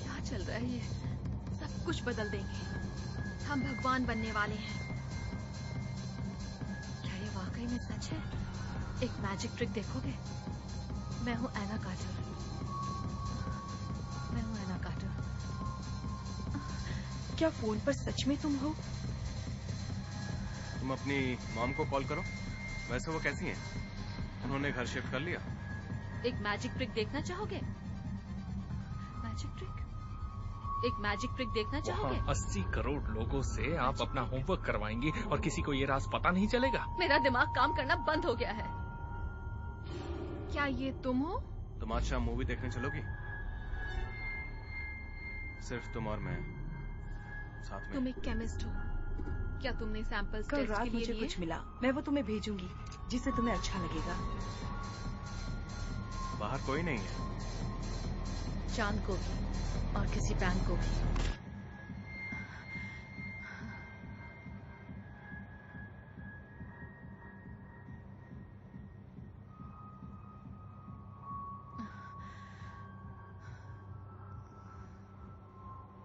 क्या चल रहा है ये? सब कुछ बदल देंगे, हम भगवान बनने वाले हैं। क्या ये वाकई में सच है? एक मैजिक ट्रिक देखोगे? मैं हूँ एना कार्टर। मैं हूँ एना कार्टर। क्या फोन पर सच में तुम हो? तुम अपनी मॉम को कॉल करो। वैसे वो कैसी हैं? उन्होंने घर शिफ्ट कर लिया। एक मैजिक ट्रिक देखना चाहोगे? Magic trick? एक मैजिक ट्रिक देखना चाहोगे? 80 करोड़ लोगों से आप अपना होमवर्क करवाएंगी और किसी को ये राज पता नहीं चलेगा? मेरा दिमाग काम करना बंद हो गया है। क्या ये तुम हो? तुम आज शाम मूवी देखने चलोगी? सिर्फ तुम और मैं साथ में। तुम एक केमिस्ट हो क्या तुमने सैंपल्स कल टेस्ट रात के लिए मुझे लिए? कुछ मिला, मैं वो तुम्हें भेजूंगी जिससे तुम्हें अच्छा लगेगा। बाहर कोई नहीं है। चांद को भी और किसी बैंक को भी।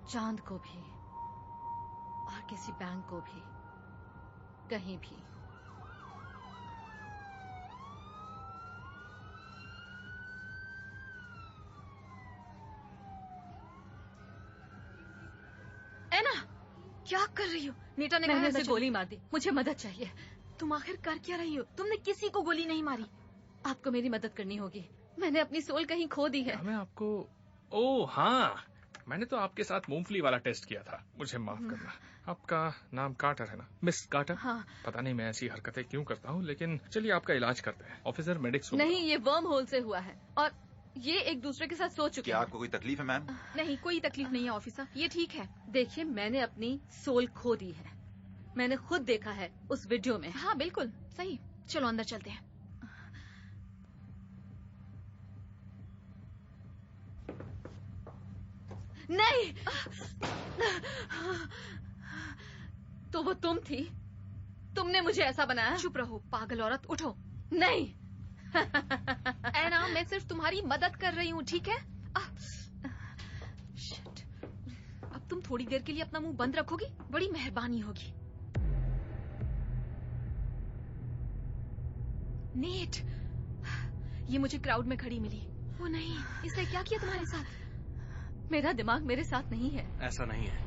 चांद को भी और किसी बैंक को भी, कहीं भी। एना, क्या कर रही हो? नीता ने मैंने कहा उसे गोली मार दी, मुझे मदद चाहिए। तुम आखिर कर क्या रही हो? तुमने किसी को गोली नहीं मारी। आपको मेरी मदद करनी होगी, मैंने अपनी सोल कहीं खो दी है। मैं आपको, ओह हाँ, मैंने तो आपके साथ मूंगफली वाला टेस्ट किया था, मुझे माफ करना। आपका नाम कार्टर है ना, मिस कार्टर? हाँ। पता नहीं मैं ऐसी हरकतें क्यों करता हूँ, लेकिन चलिए आपका इलाज करते हैं। ऑफिसर मेडिक्स को नहीं, ये वर्म होल से हुआ है और ये एक दूसरे के साथ सो चुके क्या हैं। आपको कोई तकलीफ है मैम? नहीं, कोई तकलीफ नहीं है ऑफिसर, ये ठीक है। देखिए, मैंने अपनी सोल खो दी है, मैंने खुद देखा है उस वीडियो में। हाँ बिल्कुल सही, चलो अंदर चलते हैं। नहीं, तो वो तुम थी, तुमने मुझे ऐसा बनाया। चुप रहो पागल औरत, उठो। नहीं। एना, मैं सिर्फ तुम्हारी मदद कर रही हूँ, ठीक है? शिट। अब तुम थोड़ी देर के लिए अपना मुंह बंद रखोगी? बड़ी मेहरबानी होगी। नेट, ये मुझे क्राउड में खड़ी मिली। वो नहीं, इसने क्या किया तुम्हारे साथ? मेरा दिमाग मेरे साथ नहीं है। ऐसा नहीं है।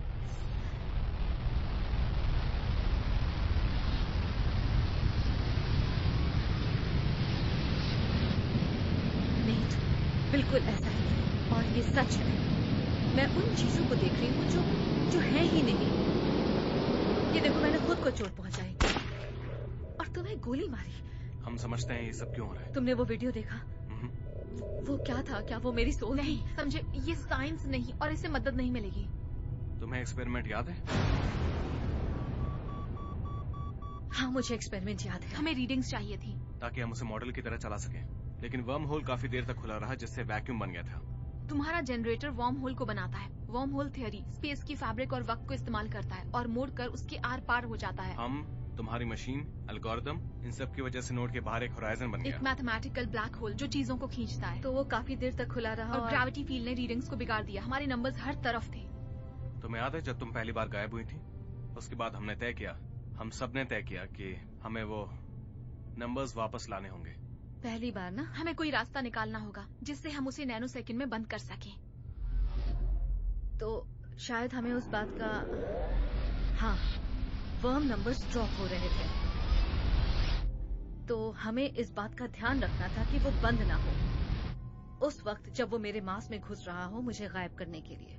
नेट, बिल्कुल ऐसा ही है और ये सच है। मैं उन चीजों को देख रही हूँ जो है ही नहीं। ये देखो, मैंने खुद को चोट पहुंचाई और तुम्हें गोली मारी। हम समझते हैं ये सब क्यों हो रहा है। तुमने वो वीडियो देखा? वो क्या था? क्या वो मेरी सोल नहीं, समझे, ये साइंस नहीं और इससे मदद नहीं मिलेगी। तुम्हें एक्सपेरिमेंट याद है? हाँ, मुझे एक्सपेरिमेंट याद है। हमें रीडिंग्स चाहिए थी ताकि हम उसे मॉडल की तरह चला सकें, लेकिन वर्म होल काफी देर तक खुला रहा, जिससे वैक्यूम बन गया था। तुम्हारा जनरेटर वर्म होल को बनाता है। वर्म होल थ्योरी स्पेस की फैब्रिक और वक्त को इस्तेमाल करता है और मोड़ कर उसके आर पार हो जाता है। हम, तुम्हारी मशीन, एल्गोरिथम, इन सब की वजह से नोड के बाहर एक होराइजन बन गया। एक मैथमेटिकल ब्लैक होल जो चीजों को खींचता है। तो वो काफी देर तक खुला रहा और ग्रेविटी फील्ड ने रीडिंग्स को बिगाड़ दिया। हमारे नंबर्स हर तरफ थे। तुम्हें याद है जब तुम पहली बार गायब हुई थी? उसके बाद हमने तय किया, हम सब ने तय किया कि हमें वो नंबर्स वापस लाने होंगे। पहली बार ना? हमें कोई रास्ता निकालना होगा जिससे हम उसे नैनो सेकंड में बंद कर सकें। तो शायद हमें उस बात का, हाँ, वर्म नंबर्स ड्रॉप हो रहे थे, तो हमें इस बात का ध्यान रखना था कि वो बंद ना हो उस वक्त जब वो मेरे मांस में घुस रहा हो मुझे गायब करने के लिए।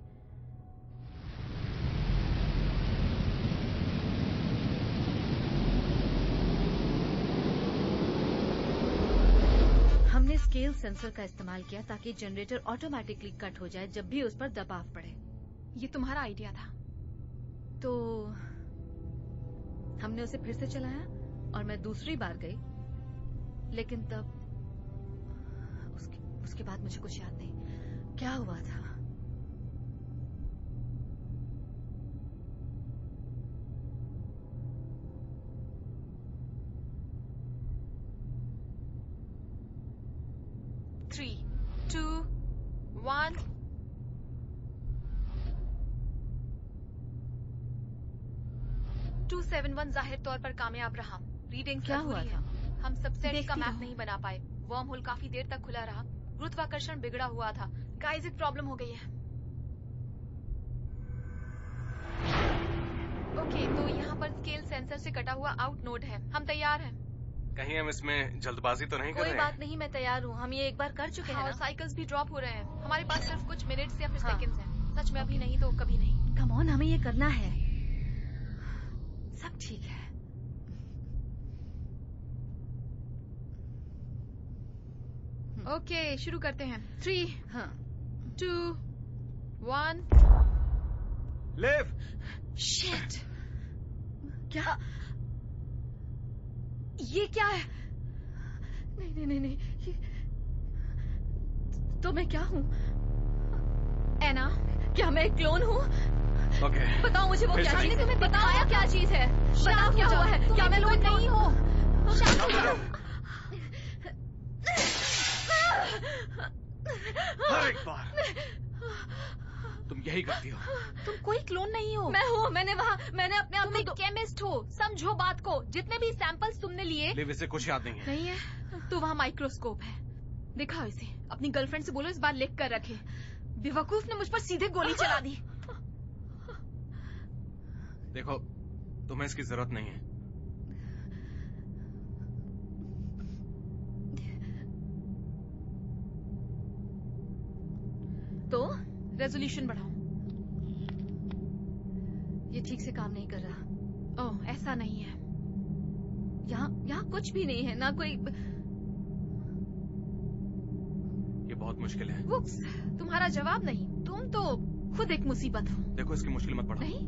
हमने स्केल सेंसर का इस्तेमाल किया ताकि जनरेटर ऑटोमेटिकली कट हो जाए जब भी उस पर दबाव पड़े। ये तुम्हारा आइडिया था? तो हमने उसे फिर से चलाया और मैं दूसरी बार गई, लेकिन तब उसके बाद मुझे कुछ याद नहीं क्या हुआ था। Three, 2, 1 271 जाहिर तौर पर कामयाब रहा। रीडिंग क्या हुआ था? हम सबसेट का मैप नहीं बना पाए। वर्म होल काफी देर तक खुला रहा। गुरुत्वाकर्षण बिगड़ा हुआ था। गाइस, एक प्रॉब्लम हो गई है। ओके, तो यहाँ पर स्केल सेंसर से कटा हुआ आउट नोड है। हम तैयार हैं। कहीं हम इसमें जल्दबाजी तो नहीं कर रहे कोई हैं? बात नहीं, मैं तैयार हूँ। हम ये एक बार कर चुके हैं और ना? साइकिल्स भी ड्रॉप हो रहे हैं। हमारे पास सिर्फ कुछ मिनट्स या फिर हाँ। सेकंड्स हैं। सच में अभी नहीं तो कभी नहीं। कम ऑन, हमें ये करना है। सब ठीक है। ओके, शुरू करते हैं। 3, हाँ। 2, 1 लिव! शिट! क्या? ये क्या है? नहीं नहीं नहीं नहीं, ये तो मैं क्या हूँ? एना, क्या मैं एक क्लोन हूँ? ओके। बताओ मुझे वो क्या चीज है? तुम्हें बताया क्या चीज है? बताओ क्या हुआ है? क्या मैं क्लोन नहीं हूँ? हर एक बार तुम यही करती हो। तुम कोई क्लोन नहीं हो। मैं हूँ। मैंने अपने आप तुम एक केमिस्ट हो, समझो बात को। जितने भी सैंपल्स तुमने लिए। लिव, इसे कुछ याद नहीं है। नहीं है तो वहाँ माइक्रोस्कोप है, दिखाओ इसे। अपनी गर्लफ्रेंड से बोलो इस बार लिख कर रखे। बेवकूफ ने मुझ पर सीधे गोली चला दी। देखो, तुम्हें इसकी जरूरत नहीं है। तो रेजोल्यूशन बढ़ाओ। ये ठीक से काम नहीं कर रहा। ओह, ऐसा नहीं है। यहाँ कुछ भी नहीं है, ना कोई। ये बहुत मुश्किल है। बुक्स, तुम्हारा जवाब नहीं। तुम तो खुद एक मुसीबत हो। देखो, इसकी मुश्किल मत बढ़ाओ। नहीं,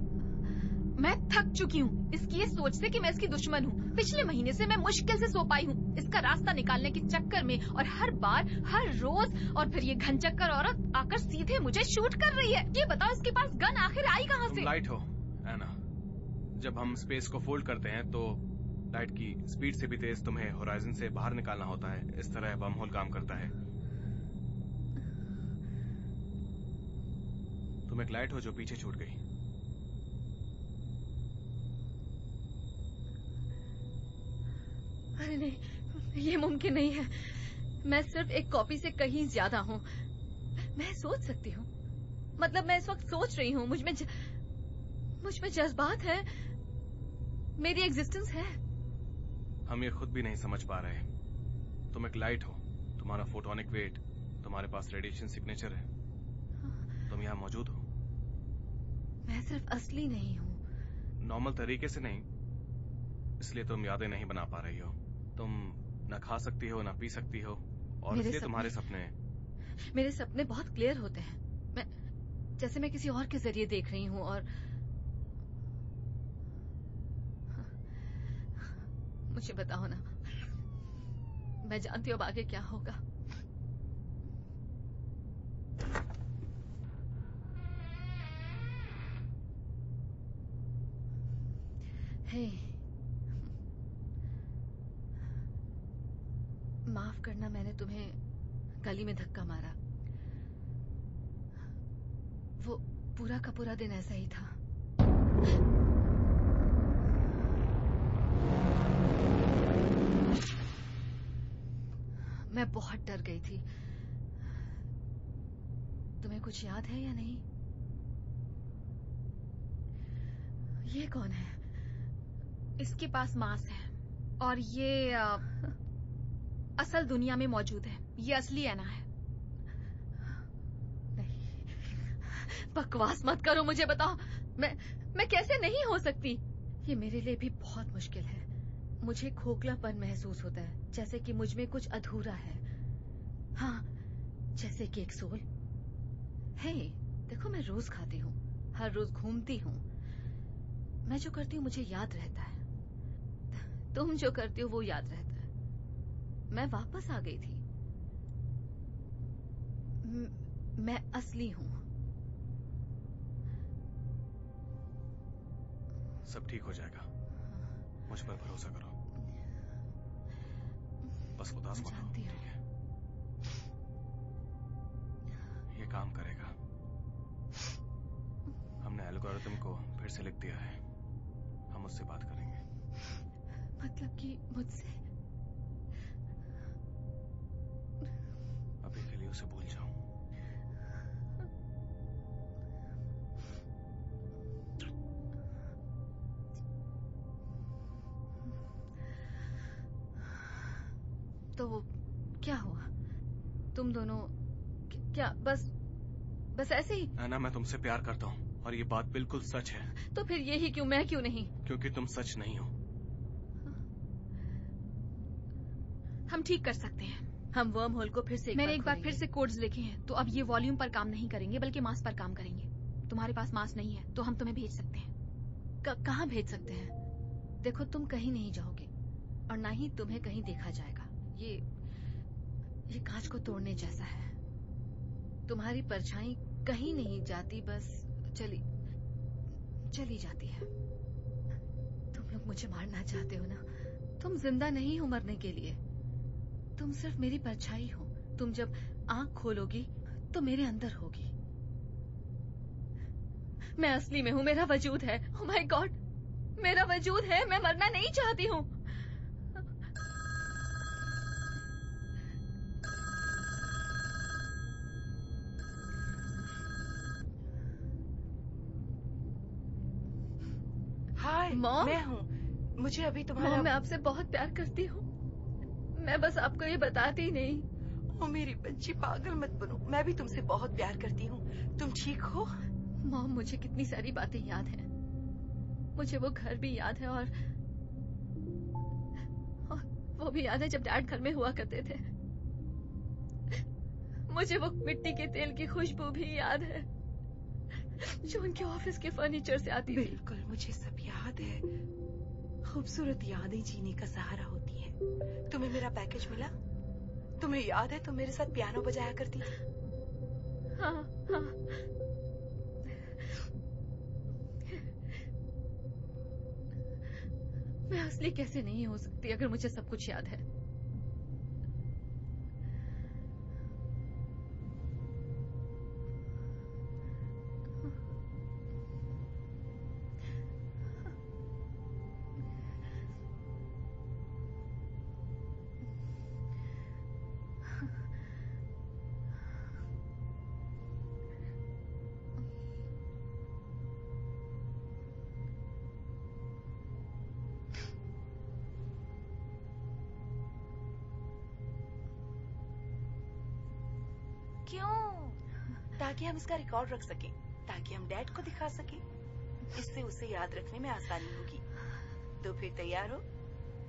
मैं थक चुकी हूँ इसकी ये सोच से कि मैं इसकी दुश्मन हूँ। पिछले महीने से मैं मुश्किल से सो पाई हूँ इसका रास्ता निकालने के चक्कर में, और हर बार, हर रोज, और फिर ये घनचक्कर औरत आकर सीधे मुझे शूट कर रही है। ये बताओ इसके पास गन आखिर आई कहाँ से? तुम लाइट हो एना। जब हम स्पेस को फोल्ड करते हैं तो लाइट की स्पीड से भी तेज तुम्हें होराइजन से बाहर निकालना होता है। इस तरह वर्म होल काम करता है। तुम एक लाइट हो जो पीछे छूट गई। अरे नहीं, ये मुमकिन नहीं है। मैं सिर्फ एक कॉपी से कहीं ज्यादा हूँ। मैं सोच सकती हूँ, मतलब मैं इस वक्त सोच रही हूँ। मुझ में जज्बात है, मेरी एग्जिस्टेंस है। हम ये खुद भी नहीं समझ पा रहे। तुम एक लाइट हो, तुम्हारा फोटोनिक वेट, तुम्हारे पास रेडिएशन सिग्नेचर है, तुम यहाँ मौजूद हो। मैं सिर्फ असली नहीं हूँ। नॉर्मल तरीके से नहीं, इसलिए तुम यादें नहीं बना पा रही हो। तुम न खा सकती हो, न पी सकती हो, और इसलिए तुम्हारे मेरे सपने बहुत क्लियर होते हैं। जैसे मैं किसी और के जरिए देख रही हूँ, और मुझे बताओ ना, मैं जानती हूँ अब आगे क्या होगा। हे, माफ करना, मैंने तुम्हें गली में धक्का मारा। वो पूरा का पूरा दिन ऐसा ही था। मैं बहुत डर गई थी। तुम्हें कुछ याद है या नहीं? ये कौन है? इसके पास मांस है, और ये असल दुनिया में मौजूद है। ये असली एना है। नहीं, बकवास मत करो। मुझे बताओ, मैं कैसे नहीं हो सकती? ये मेरे लिए भी बहुत मुश्किल है। मुझे खोखलापन महसूस होता है, जैसे कि मुझ में कुछ अधूरा है। हाँ, जैसे कि एक सोल। हे, देखो, मैं रोज खाती हूँ, हर रोज घूमती हूँ। मैं जो करती हूँ मुझे याद रहता है। तुम जो करती हो वो याद रहता है। मैं वापस आ गई थी। मैं असली हूँ। सब ठीक हो जाएगा, मुझ पर भरोसा करो। बस उदास मत हो, ठीक है? ये काम करेगा। हमने एल्गोरिथम को फिर से लिख दिया है। हम उससे बात करेंगे। मतलब कि मुझसे? अभी के लिए उसे भूल जाओ। तो वो क्या हुआ? तुम दोनों क्या बस ऐसे ही? एना, मैं तुमसे प्यार करता हूँ, और ये बात बिल्कुल सच है। तो फिर यही क्यों? मैं क्यों नहीं? क्योंकि तुम सच नहीं हो। हम ठीक कर सकते हैं। हम वर्म होल को फिर से मैंने एक बार फिर से कोड्स लिखे हैं, तो अब ये वॉल्यूम पर काम नहीं करेंगे बल्कि मास पर काम करेंगे। तुम्हारे पास मास नहीं है तो हम तुम्हें भेज सकते हैं। कहाँ भेज सकते हैं? देखो, तुम कहीं नहीं जाओगे और ना ही तुम्हें कहीं देखा जाएगा। ये कांच को तोड़ने जैसा है। तुम्हारी परछाई कहीं नहीं जाती, बस चली जाती है। तुम लोग मुझे मारना चाहते हो ना? तुम जिंदा नहीं हो मरने के लिए। तुम सिर्फ मेरी परछाई हो। तुम जब आंख खोलोगी तो मेरे अंदर होगी। मैं असली में हूँ, मेरा वजूद है। ओह माय गॉड, मेरा वजूद है। मैं मरना नहीं चाहती हूँ। हाय, मॉम? मैं हूँ। मुझे अभी तुम्हारा मॉम, मैं आपसे बहुत प्यार करती हूँ। मैं बस आपको ये बताती नहीं। ओ मेरी बच्ची, पागल मत बनो। मैं भी तुमसे बहुत प्यार करती हूँ। तुम ठीक हो? मॉम, मुझे कितनी सारी बातें याद हैं। मुझे वो घर भी याद है और वो भी याद है जब डैड घर में हुआ करते थे। मुझे वो मिट्टी के तेल की खुशबू भी याद है जो उनके ऑफिस के फर्नीचर से आती थी। बिल्कुल, मुझे सब याद है। खूबसूरत यादें जीने का सहारा होती है। तुम्हें मेरा पैकेज मिला? तुम्हें याद है तुम मेरे साथ पियानो बजाया करती थी? हाँ हाँ। मैं असली कैसे नहीं हो सकती अगर मुझे सब कुछ याद है? क्यों? ताकि हम इसका रिकॉर्ड रख सकें, ताकि हम डैड को दिखा सकें। इससे उसे याद रखने में आसानी होगी। तो फिर तैयार हो?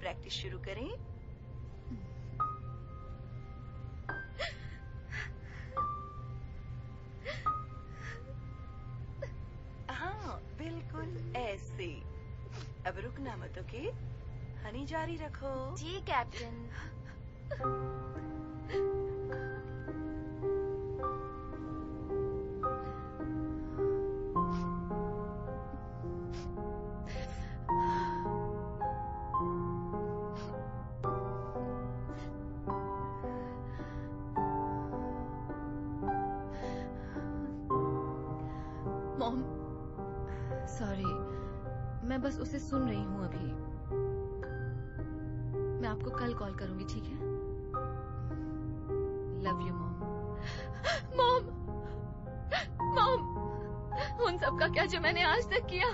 प्रैक्टिस शुरू करें? हाँ, बिल्कुल ऐसे। अब रुकना मत, ओके? हनी, जारी रखो। जी कैप्टन। मॉम, सॉरी, मैं बस उसे सुन रही हूँ अभी। मैं आपको कल कॉल करूंगी, ठीक है? Love you mom. Mom, mom, उन सब का क्या जो मैंने आज तक किया।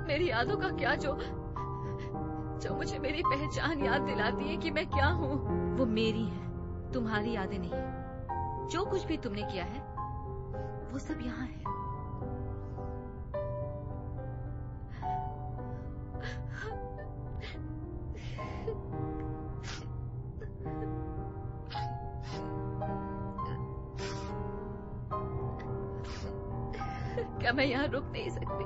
मेरी यादों का क्या जो मुझे मेरी पहचान याद दिलाती है कि मैं क्या हूँ। वो मेरी है, तुम्हारी यादें नहीं। जो कुछ भी तुमने किया है वो सब यहाँ है। क्या मैं यहाँ रुक नहीं सकती?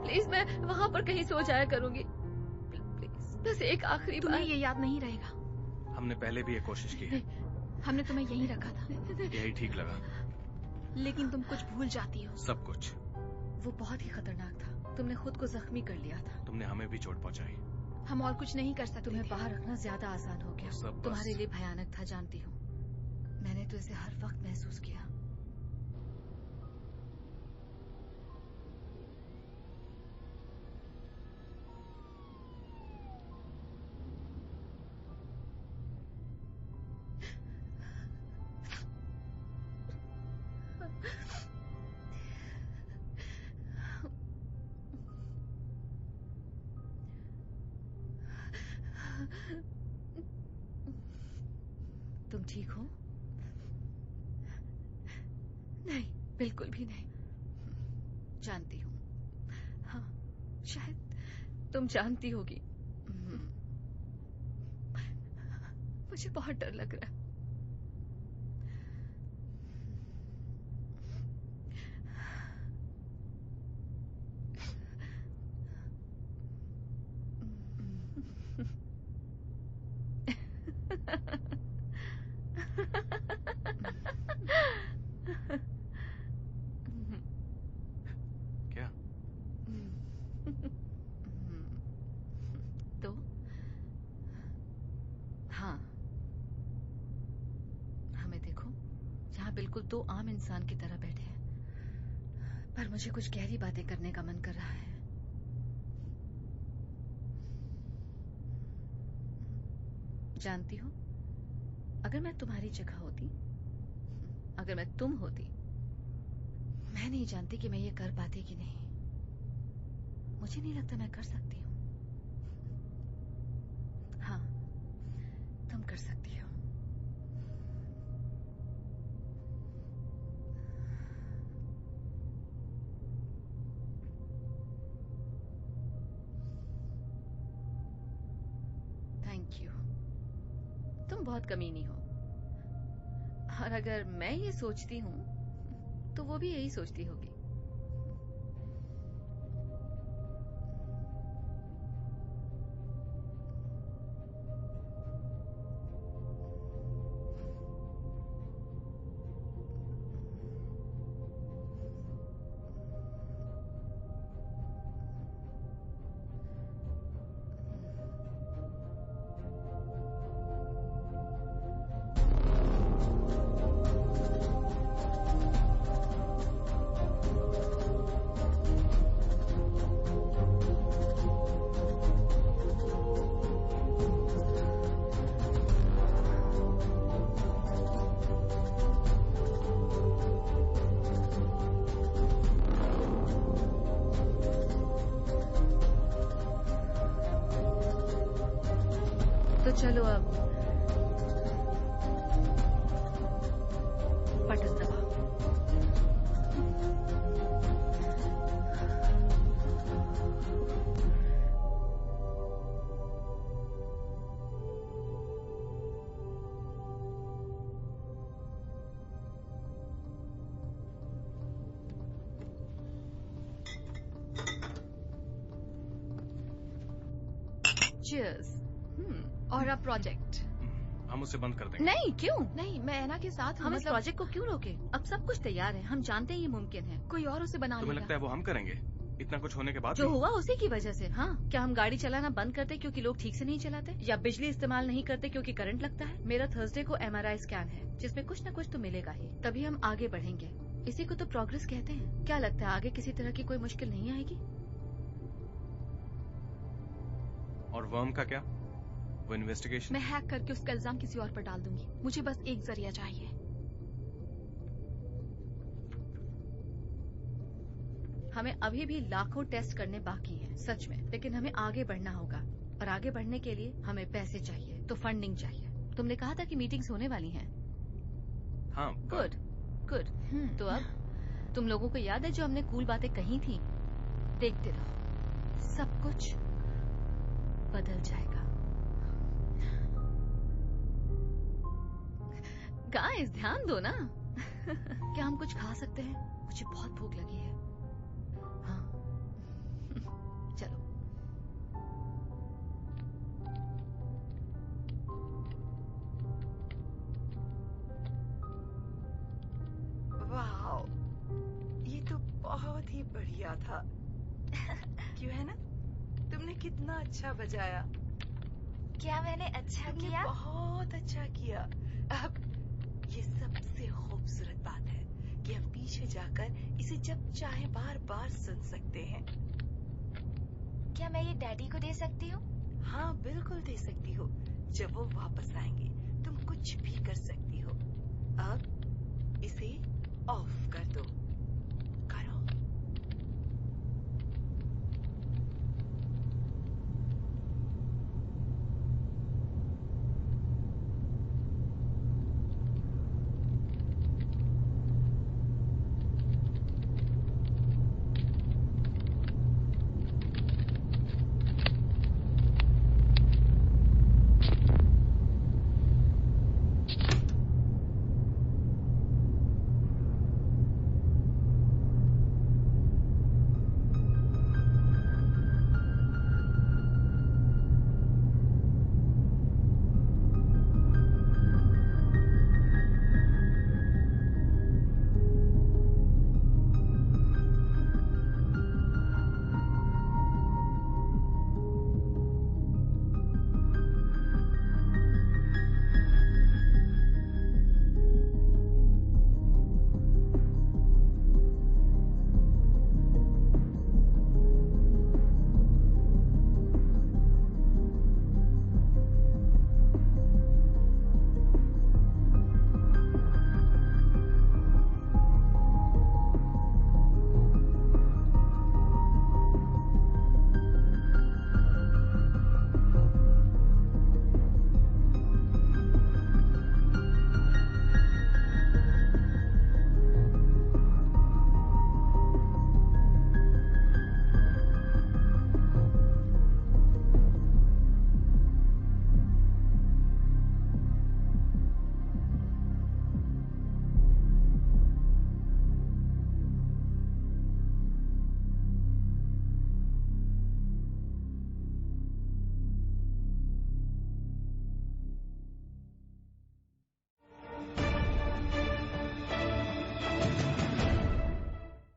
प्लीज, मैं वहाँ पर कहीं सो जाया करूंगी। प्लीज, बस एक आखिरी बार। तुम्हें ये याद नहीं रहेगा। हमने पहले भी ये कोशिश की है। हमने तुम्हें यहीं रखा था, यही ठीक लगा। लेकिन तुम कुछ भूल जाती हो। सब कुछ। वो बहुत ही खतरनाक था। तुमने खुद को जख्मी कर लिया था। तुमने हमें भी चोट पहुंचाई। हम और कुछ नहीं कर सकते। तुम्हें बाहर रखना ज्यादा आसान हो गया। सब तुम्हारे लिए भयानक था, जानती हूँ। मैंने तो इसे हर वक्त महसूस किया। तुम ठीक हो? नहीं, बिल्कुल भी नहीं। जानती हूँ। हाँ, शायद तुम जानती होगी मुझे बहुत डर लग रहा है। क्या? तो हाँ, हमें देखो, यहाँ बिल्कुल दो आम इंसान की तरह बैठे हैं, पर मुझे कुछ गहरी बातें करने का मन कर रहा है। जानती हो, अगर मैं तुम्हारी जगह होती, अगर मैं तुम होती, मैं नहीं जानती कि मैं ये कर पाती कि नहीं। मुझे नहीं लगता मैं कर सकती हूँ। हाँ, तुम कर सकती हो। Thank you. तुम बहुत कमीनी हो, और अगर मैं ये सोचती हूँ तो वो भी यही सोचती होगी। तो चलो अब बटन दबाओ। Cheers. और अब प्रोजेक्ट। हम उसे बंद कर देंगे। नहीं, क्यों? नहीं, मैं ऐना के साथ हम इस प्रोजेक्ट को क्यों रोके? अब सब कुछ तैयार है, हम जानते हैं ये मुमकिन है। कोई और उसे बना तुम्हें लेगा। लगता है वो हम करेंगे? इतना कुछ होने के बाद जो भी? हुआ उसी की वजह से। हाँ, क्या हम गाड़ी चलाना बंद करते क्योंकि लोग ठीक से नहीं चलाते, या बिजली इस्तेमाल नहीं करते क्योंकि करंट लगता है? मेरा थर्सडे को MRI स्कैन है, जिसमें कुछ न कुछ तो मिलेगा ही, तभी हम आगे बढ़ेंगे। इसी को तो प्रोग्रेस कहते हैं। क्या लगता है आगे किसी तरह की कोई मुश्किल नहीं आएगी? और वर्म का क्या? वो इन्वेस्टिगेशन? मैं हैक करके उसका इल्जाम किसी और पर डाल दूंगी। मुझे बस एक जरिया चाहिए। हमें अभी भी लाखों टेस्ट करने बाकी हैं, सच में, लेकिन हमें आगे बढ़ना होगा, और आगे बढ़ने के लिए हमें पैसे चाहिए, तो फंडिंग चाहिए। तुमने कहा था कि मीटिंग्स होने वाली हैं। हाँ। Good good. तो अब तुम लोगों को याद है जो हमने कूल बातें कही थी? देखते रहो, सब कुछ बदल जाएगा। गाइस, ध्यान दो ना। क्या हम कुछ खा सकते हैं? मुझे बहुत भूख लगी है। हाँ, चलो। वाह, ये तो बहुत ही बढ़िया था। क्यों है ना? तुमने कितना अच्छा बजाया। क्या मैंने अच्छा तुमने किया? बहुत अच्छा किया। अब ये सबसे खूबसूरत बात है कि हम पीछे जाकर इसे जब चाहे बार बार सुन सकते हैं। क्या मैं ये डैडी को दे सकती हूँ? हाँ, बिल्कुल दे सकती हो। जब वो वापस आएंगे तुम कुछ भी कर सकती हो। अब इसे ऑफ कर दो।